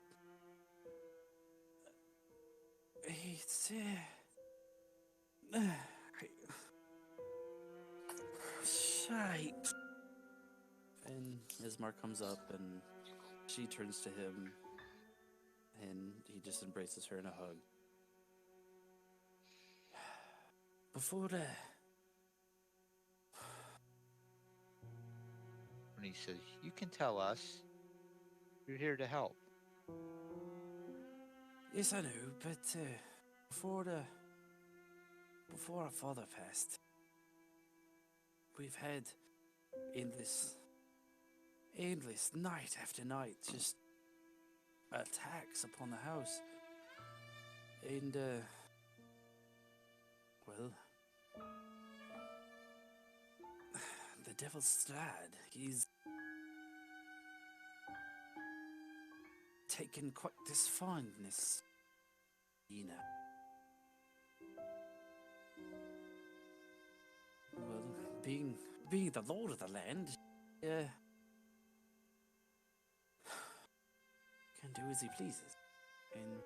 It's shite. And Ismar comes up and she turns to him and he just embraces her in a hug. Before When he says, "You can tell us. You're here to help." yes, I know, but before our father passed, we've had endless night after night, just attacks upon the house. And, well, the Devil's Strahd, he's taken quite this fondness, you know. Well, being the lord of the land, can do as he pleases. And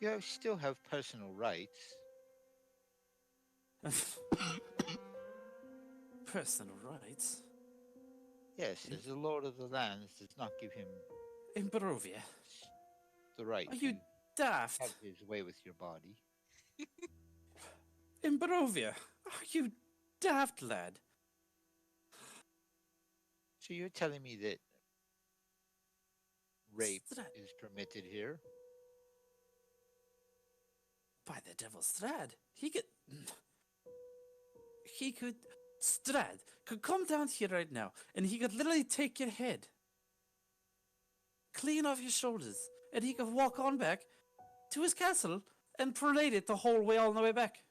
You still have personal rights. personal rights. Yes, as the Lord of the Lands does not give him In Barovia, the right are you to daft? have his way with your body. In Barovia, are you daft, lad? So you're telling me that rape Strahd, is permitted here? by the Devil's Strahd, Strahd could come down here right now, and he could literally take your head clean off your shoulders, and he could walk on back to his castle and parade it the whole way all the way back.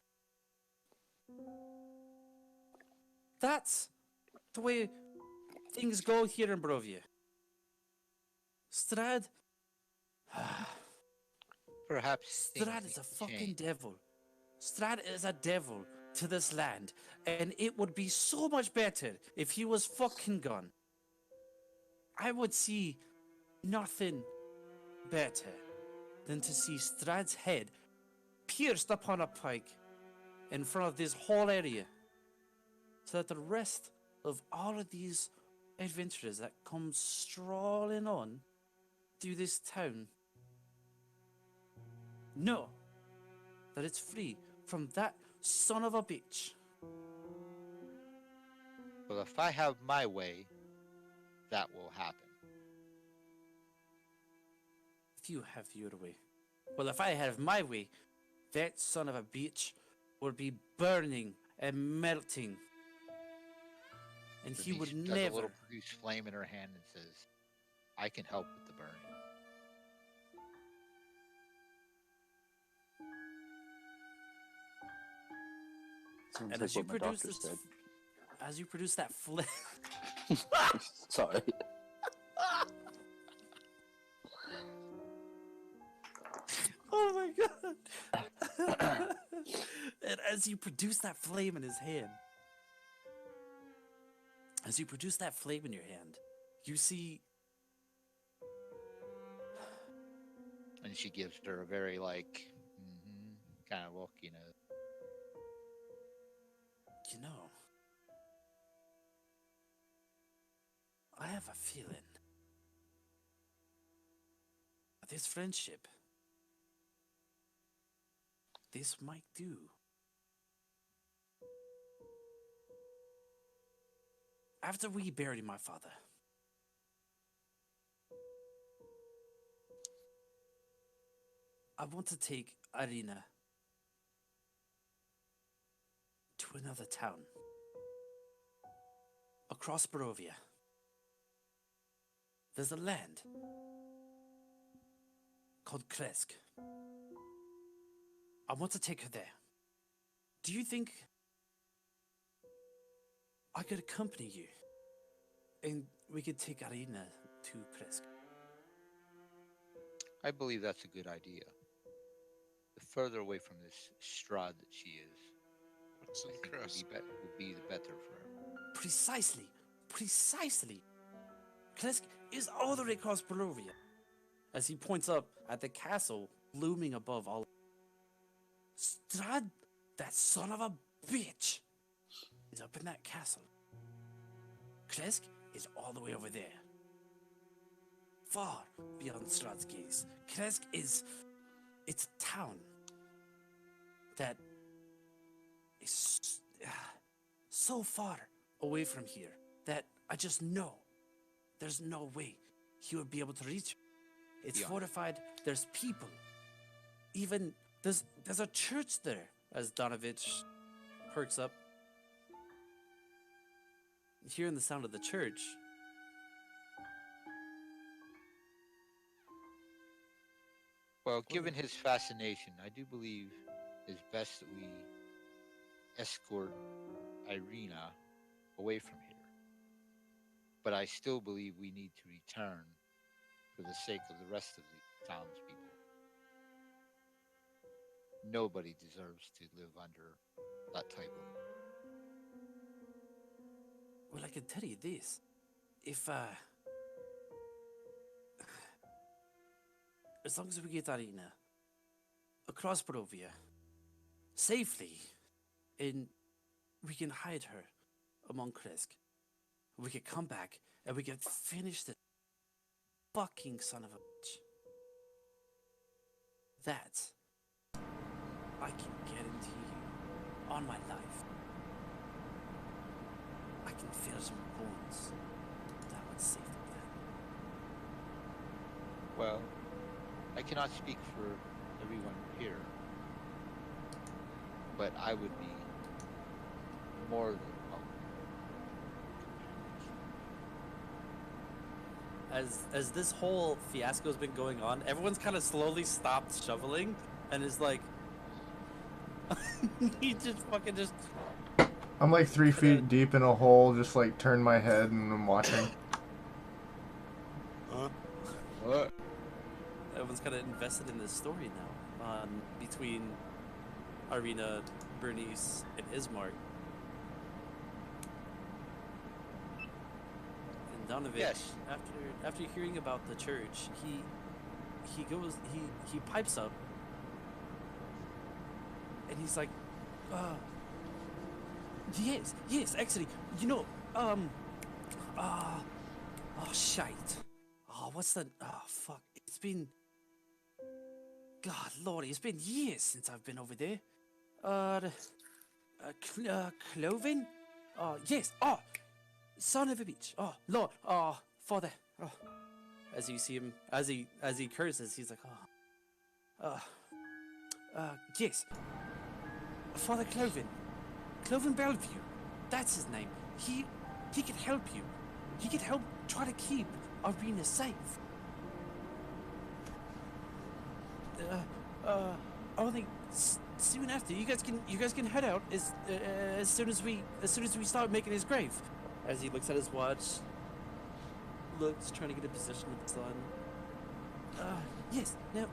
That's the way things go here in Barovia. Strahd, Perhaps Strahd things is a need to fucking change. devil. Strahd is a devil to this land, and it would be so much better if he was fucking gone. I would see nothing better than to see Strahd's head pierced upon a pike in front of this whole area, so that the rest of all of these adventurers that come strolling on through this town know that it's free from that son of a bitch. Well, if I have my way, that will happen. If you have your way. Well, if I have my way, that son of a bitch would be burning and melting. And he would Denise has a never. little produced flame in her hand and says, "I can help with the burning." Sounds And like as you what my produce doctor this, said. as you produce that flame, Sorry. oh my god! And as you produce that flame in his hand, as you produce that flame in your hand, you see. And she gives her a very kind of look, You know, have a feeling this friendship, this might do. After we buried my father, I want to take Irina to another town across Barovia. There's a land called Kresk. I want to take her there. Do you think I could accompany you and we could take Irina to Kresk? I believe that's a good idea. The further away from this Strahd that she is, What's I in think Crest? would be the better for her. Precisely. Kresk is all the way across Barovia. As he points up at the castle looming above all. Strahd, that son of a bitch, is up in that castle. Kresk is all the way over there. Far beyond Strahd's gaze. Kresk is... it's a town that is so far away from here that I just know there's no way he would be able to reach. It's Beyond. fortified. There's people. Even there's a church there. As Donovich perks up, hearing the sound of the church. Well, given his fascination, I do believe it's best that we escort Irina away from here. But I still believe we need to return for the sake of the rest of the townspeople. Nobody deserves to live under that type of... Well, I can tell you this: if as long as we get Irina across Barovia safely, and we can hide her among Kresk, we could come back and we could finish the fucking son of a bitch. That I can guarantee you on my life. I can feel some bones. That would save the plan. Well, I cannot speak for everyone here, but I would be more than welcome. As this whole fiasco's been going on, everyone's kind of slowly stopped shoveling and is like, he just fucking just. I'm like 3 feet deep in a hole, just like turn my head and I'm watching. What? Everyone's kind of invested in this story now, between Irina, Bernice, and Ismark. And Donovan, Yes. after hearing about the church, he pipes up, and he's like, yes, actually, you know, oh shite, fuck, it's been, God lordy, it's been years since I've been over there. Cloven? Yes, son of a bitch, Lord, Father, As you see him, as he curses, he's like, yes, Father Cloven Bellevue, that's his name. He could help you. He could help try to keep Irina safe. I think soon after you guys can head out as soon as we start making his grave. As he looks at his watch, trying to get a position of the sun. Yes. Now,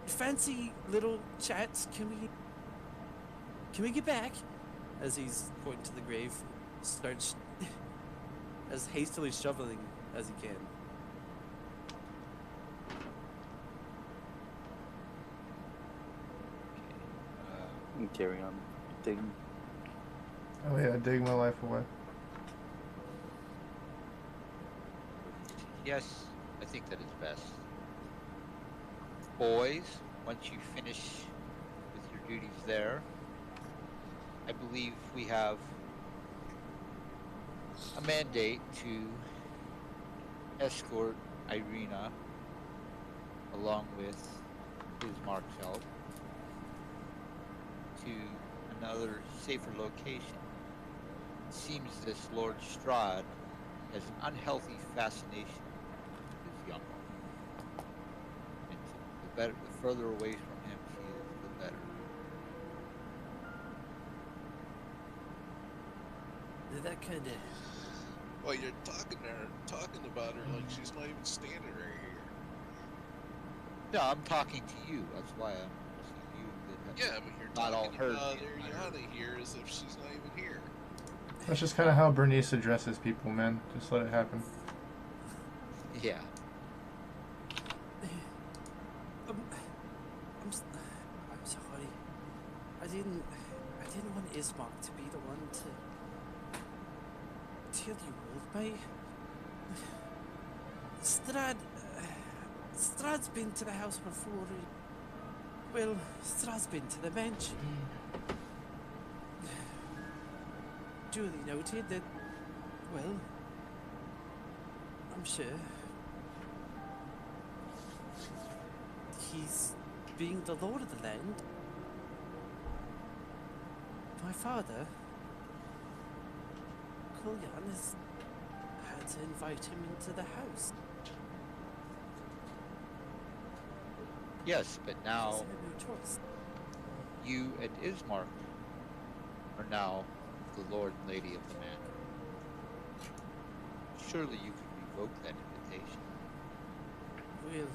fancy little chats. Can we get back? As he's pointing to the grave, starts as hastily shoveling as he can. You carry on digging. Oh yeah, dig my life away. Yes, I think that is best. Boys, once you finish with your duties there, I believe we have a mandate to escort Irina along with Bismarck's help to another safer location. It seems this Lord Strahd has an unhealthy fascination with this young woman. And the further away from him she is, the better. That could. Well, you're talking about her like she's not even standing right here. No, I'm talking to you. That's why I'm asking you that. Yeah, but you're Not all talking heard about the entire- Ariana here as if she's not even here. That's just kind of how Bernice addresses people, man. Just let it happen. Yeah. I'm sorry. I didn't want Ismark to be the one to tell you all, mate. Strahd's been to the house before. Well, Strahd's been to the mansion. Julie noted that, well, I'm sure he's being the lord of the land. My father, Kulyan, has had to invite him into the house. Yes, but now He's had no choice. you and Ismark are now the Lord and Lady of the Manor. Surely you can revoke that invitation. Well,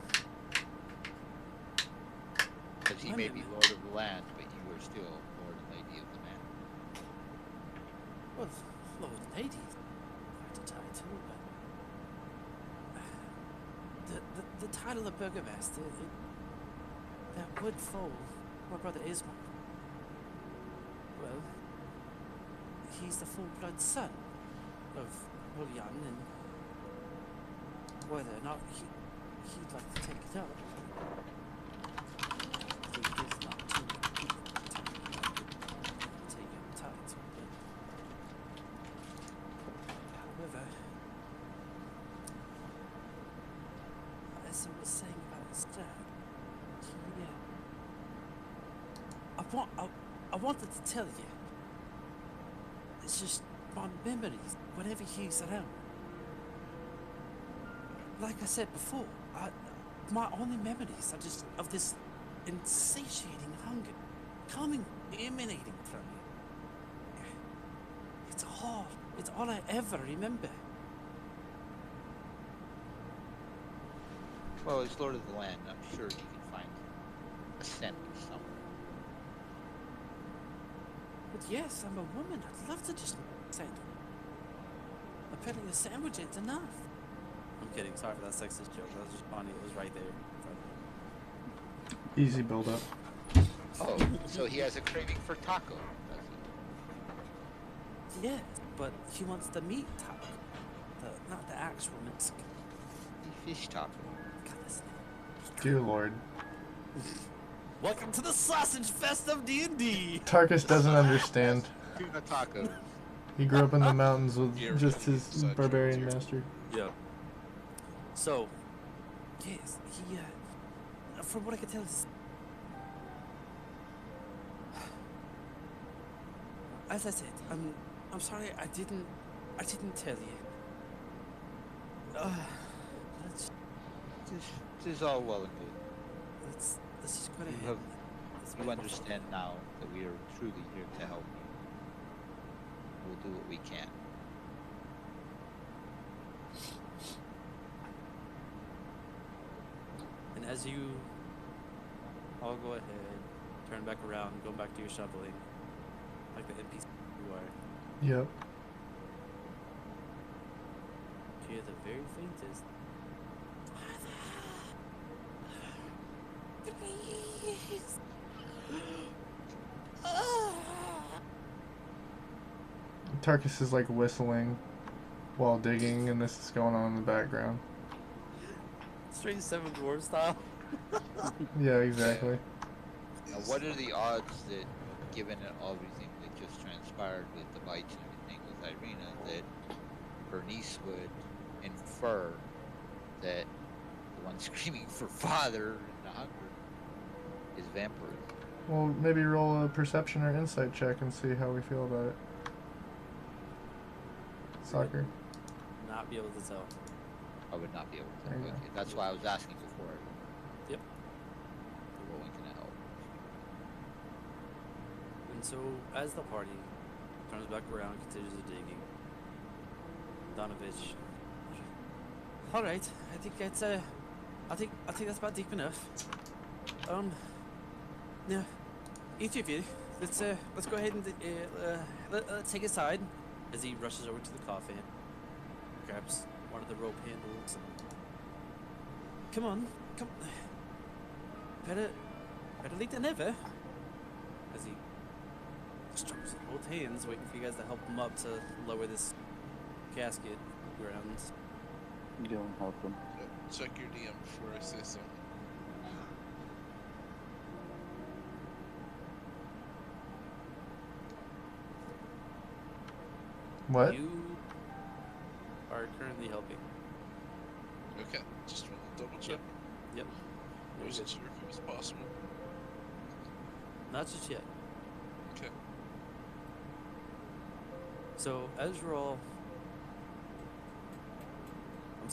Because he Wait a may be minute. Lord of the land, but you are still Lord and Lady of the Manor. well, Lord and Lady, quite a title, but the title of Burgomaster, that would fall my brother Ismark. Well, he's the full-blood son of William, and whether or not he'd like to take it up, I think there's not too many people take up the title. But however, as I was saying about Strahd, I wanted to tell you. It's just my memories whenever he's around. Like I said before, my only memories are just of this insatiating hunger coming, emanating from you. It's all I ever remember. Well, as Lord of the land, I'm sure you can find a scent somewhere. But yes, I'm a woman. I'd love to just send apparently a sandwich ain't enough. I'm kidding. Sorry for that sexist joke. That was just funny. It was right there. in front of me. Easy build up. Oh, so he has a craving for taco, does he? Yes, but he wants the meat taco, not the actual Mexican. The fish taco. God, that's Dear Lord. Welcome to the sausage fest of D&D. Tarkus doesn't understand. Tuna taco. He grew up in the mountains with Yeah, just his such a barbarian dear. master. Yeah. So, yes, he, from what I can tell, as I said, I'm sorry I didn't tell you. Let's This is all well and good. let's just go You ahead. have- Let's You make- understand now that we are truly here to help you. We'll do what we can. And as you all go ahead, turn back around, go back to your shoveling, like the NPC you are, Yep. you hear the very faintest. Please. Tarkus is like whistling while digging, and this is going on in the background. Straight Seven Dwarf style. Yeah, exactly. Now, what are the odds that, given everything that just transpired with the bites and everything with Irina, that Bernice would infer that the one screaming for father in the hunger is vampirism? Well, maybe roll a perception or insight check and see how we feel about it. Soccer. Not be able to tell. I would not be able to. There you go. Okay, that's why I was asking before. Yep. The rolling can help. And so, as the party turns back around and continues the digging, Donovich. All right, I think it's I think that's about deep enough. Now, each of you, let's go ahead and let's take a side. As he rushes over to the coffin, grabs one of the rope handles. And, come on, come. Better late than never. As he struggles with both hands, waiting for you guys to help him up to lower this casket ground. Go and help them. Check your DM before I say something. What? You are currently helping. Okay, just want to double check. Yep. I wasn't sure if it was possible. Not just yet. Okay. So as you're all, I'm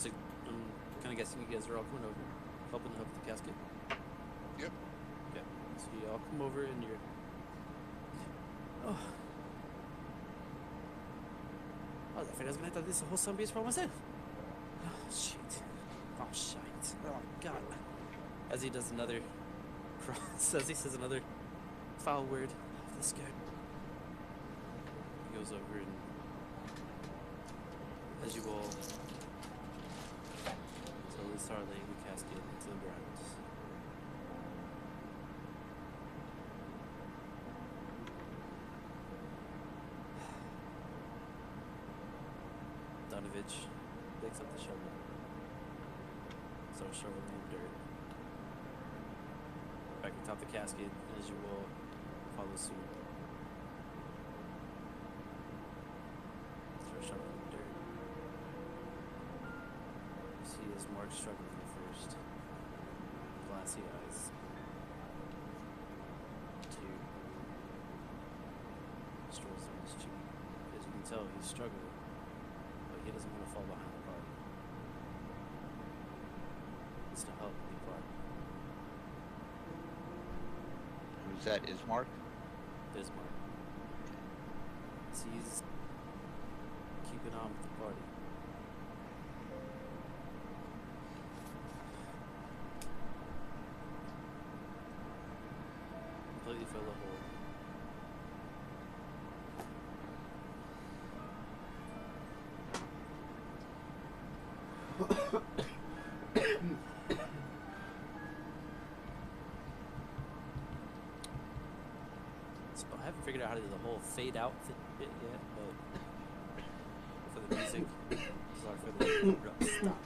kind of guessing you guys are all coming over, helping to help with the casket. Yep. Okay. So you all come over and you're. Oh. I was afraid I was gonna have to do this whole son beast for myself. Oh shit. Oh shite. Oh god. As he does another cross, as he says another foul word. Oh, this guy. He goes over and as you all slowly start laying the casket into the ground. Donovich picks up the shovel. Starts shoveling in the dirt. Back atop the casket, as you will follow suit. Start shoveling in the dirt. You see as Mark struggling at first. Glassy eyes. Tear strolls down his cheek. As you can tell, he's struggling. He doesn't want to fall behind the party. It's to help the party. Who's that? Ismark? Bismarck. He's keeping on with the party. Completely fill the hole. So I haven't figured out how to do the whole fade out bit yet, but for the music, sorry for the abrupt stop.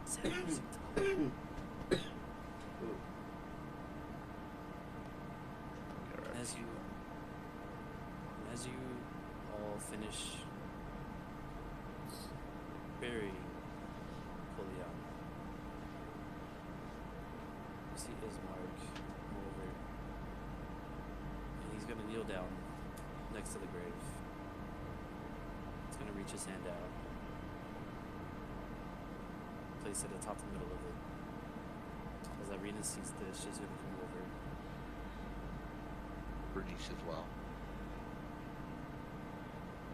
Sad music time. As you all finish burying Julian, you see Ismark come over, and he's gonna kneel down next to the grave. He's gonna reach his hand out, place it atop the middle of it. As Irina sees this, she's gonna come over. Bernice as well.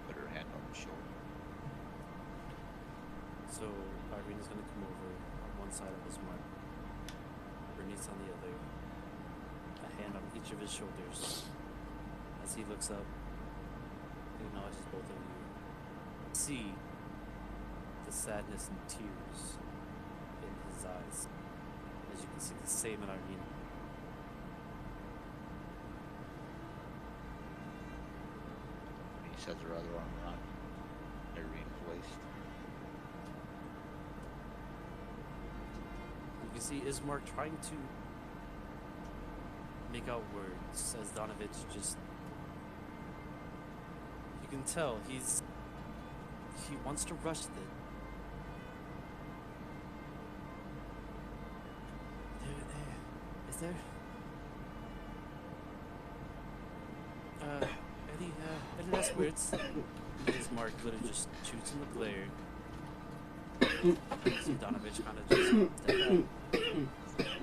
Put her hand on his shoulder. So Irina's gonna come over on one side of his mark, Bernice on the other, a hand on each of his shoulders. As he looks up, he acknowledges both of you. See the sadness and tears in his eyes, as you can see the same in Irina. Bernice has her other arm around Irene's waist. You see Ismark trying to make out words as Donovich just... You can tell he wants to rush it. Is there any last words? Ismark literally just shoots in the glare. See Donovich kind of just step back,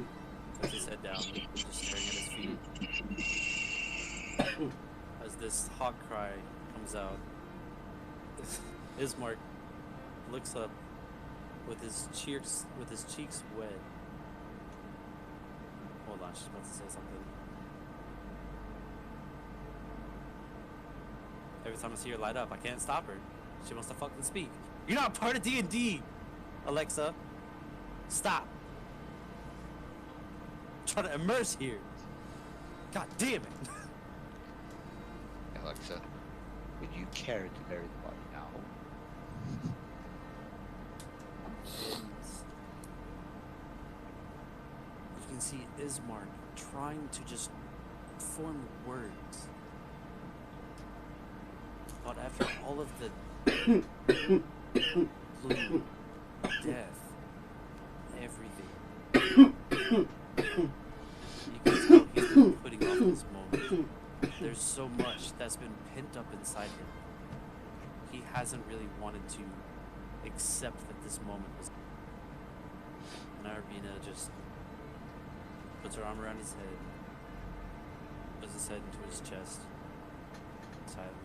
puts his head down, just staring at his feet. As this hawk cry comes out, Ismark looks up with his cheeks wet. Hold on, she's about to say something. Every time I see her light up, I can't stop her. She wants to fucking speak. You're not part of D&D, Alexa. Stop. I'm trying to immerse here. God damn it. Alexa, would you care to bury the body now? And you can see Ismark trying to just form words. But after all of the gloom, death, everything, you can tell he's been putting off this moment. There's so much that's been pent up inside him. He hasn't really wanted to accept that this moment was. And Arabina just puts her arm around his head, puts his head into his chest, silently.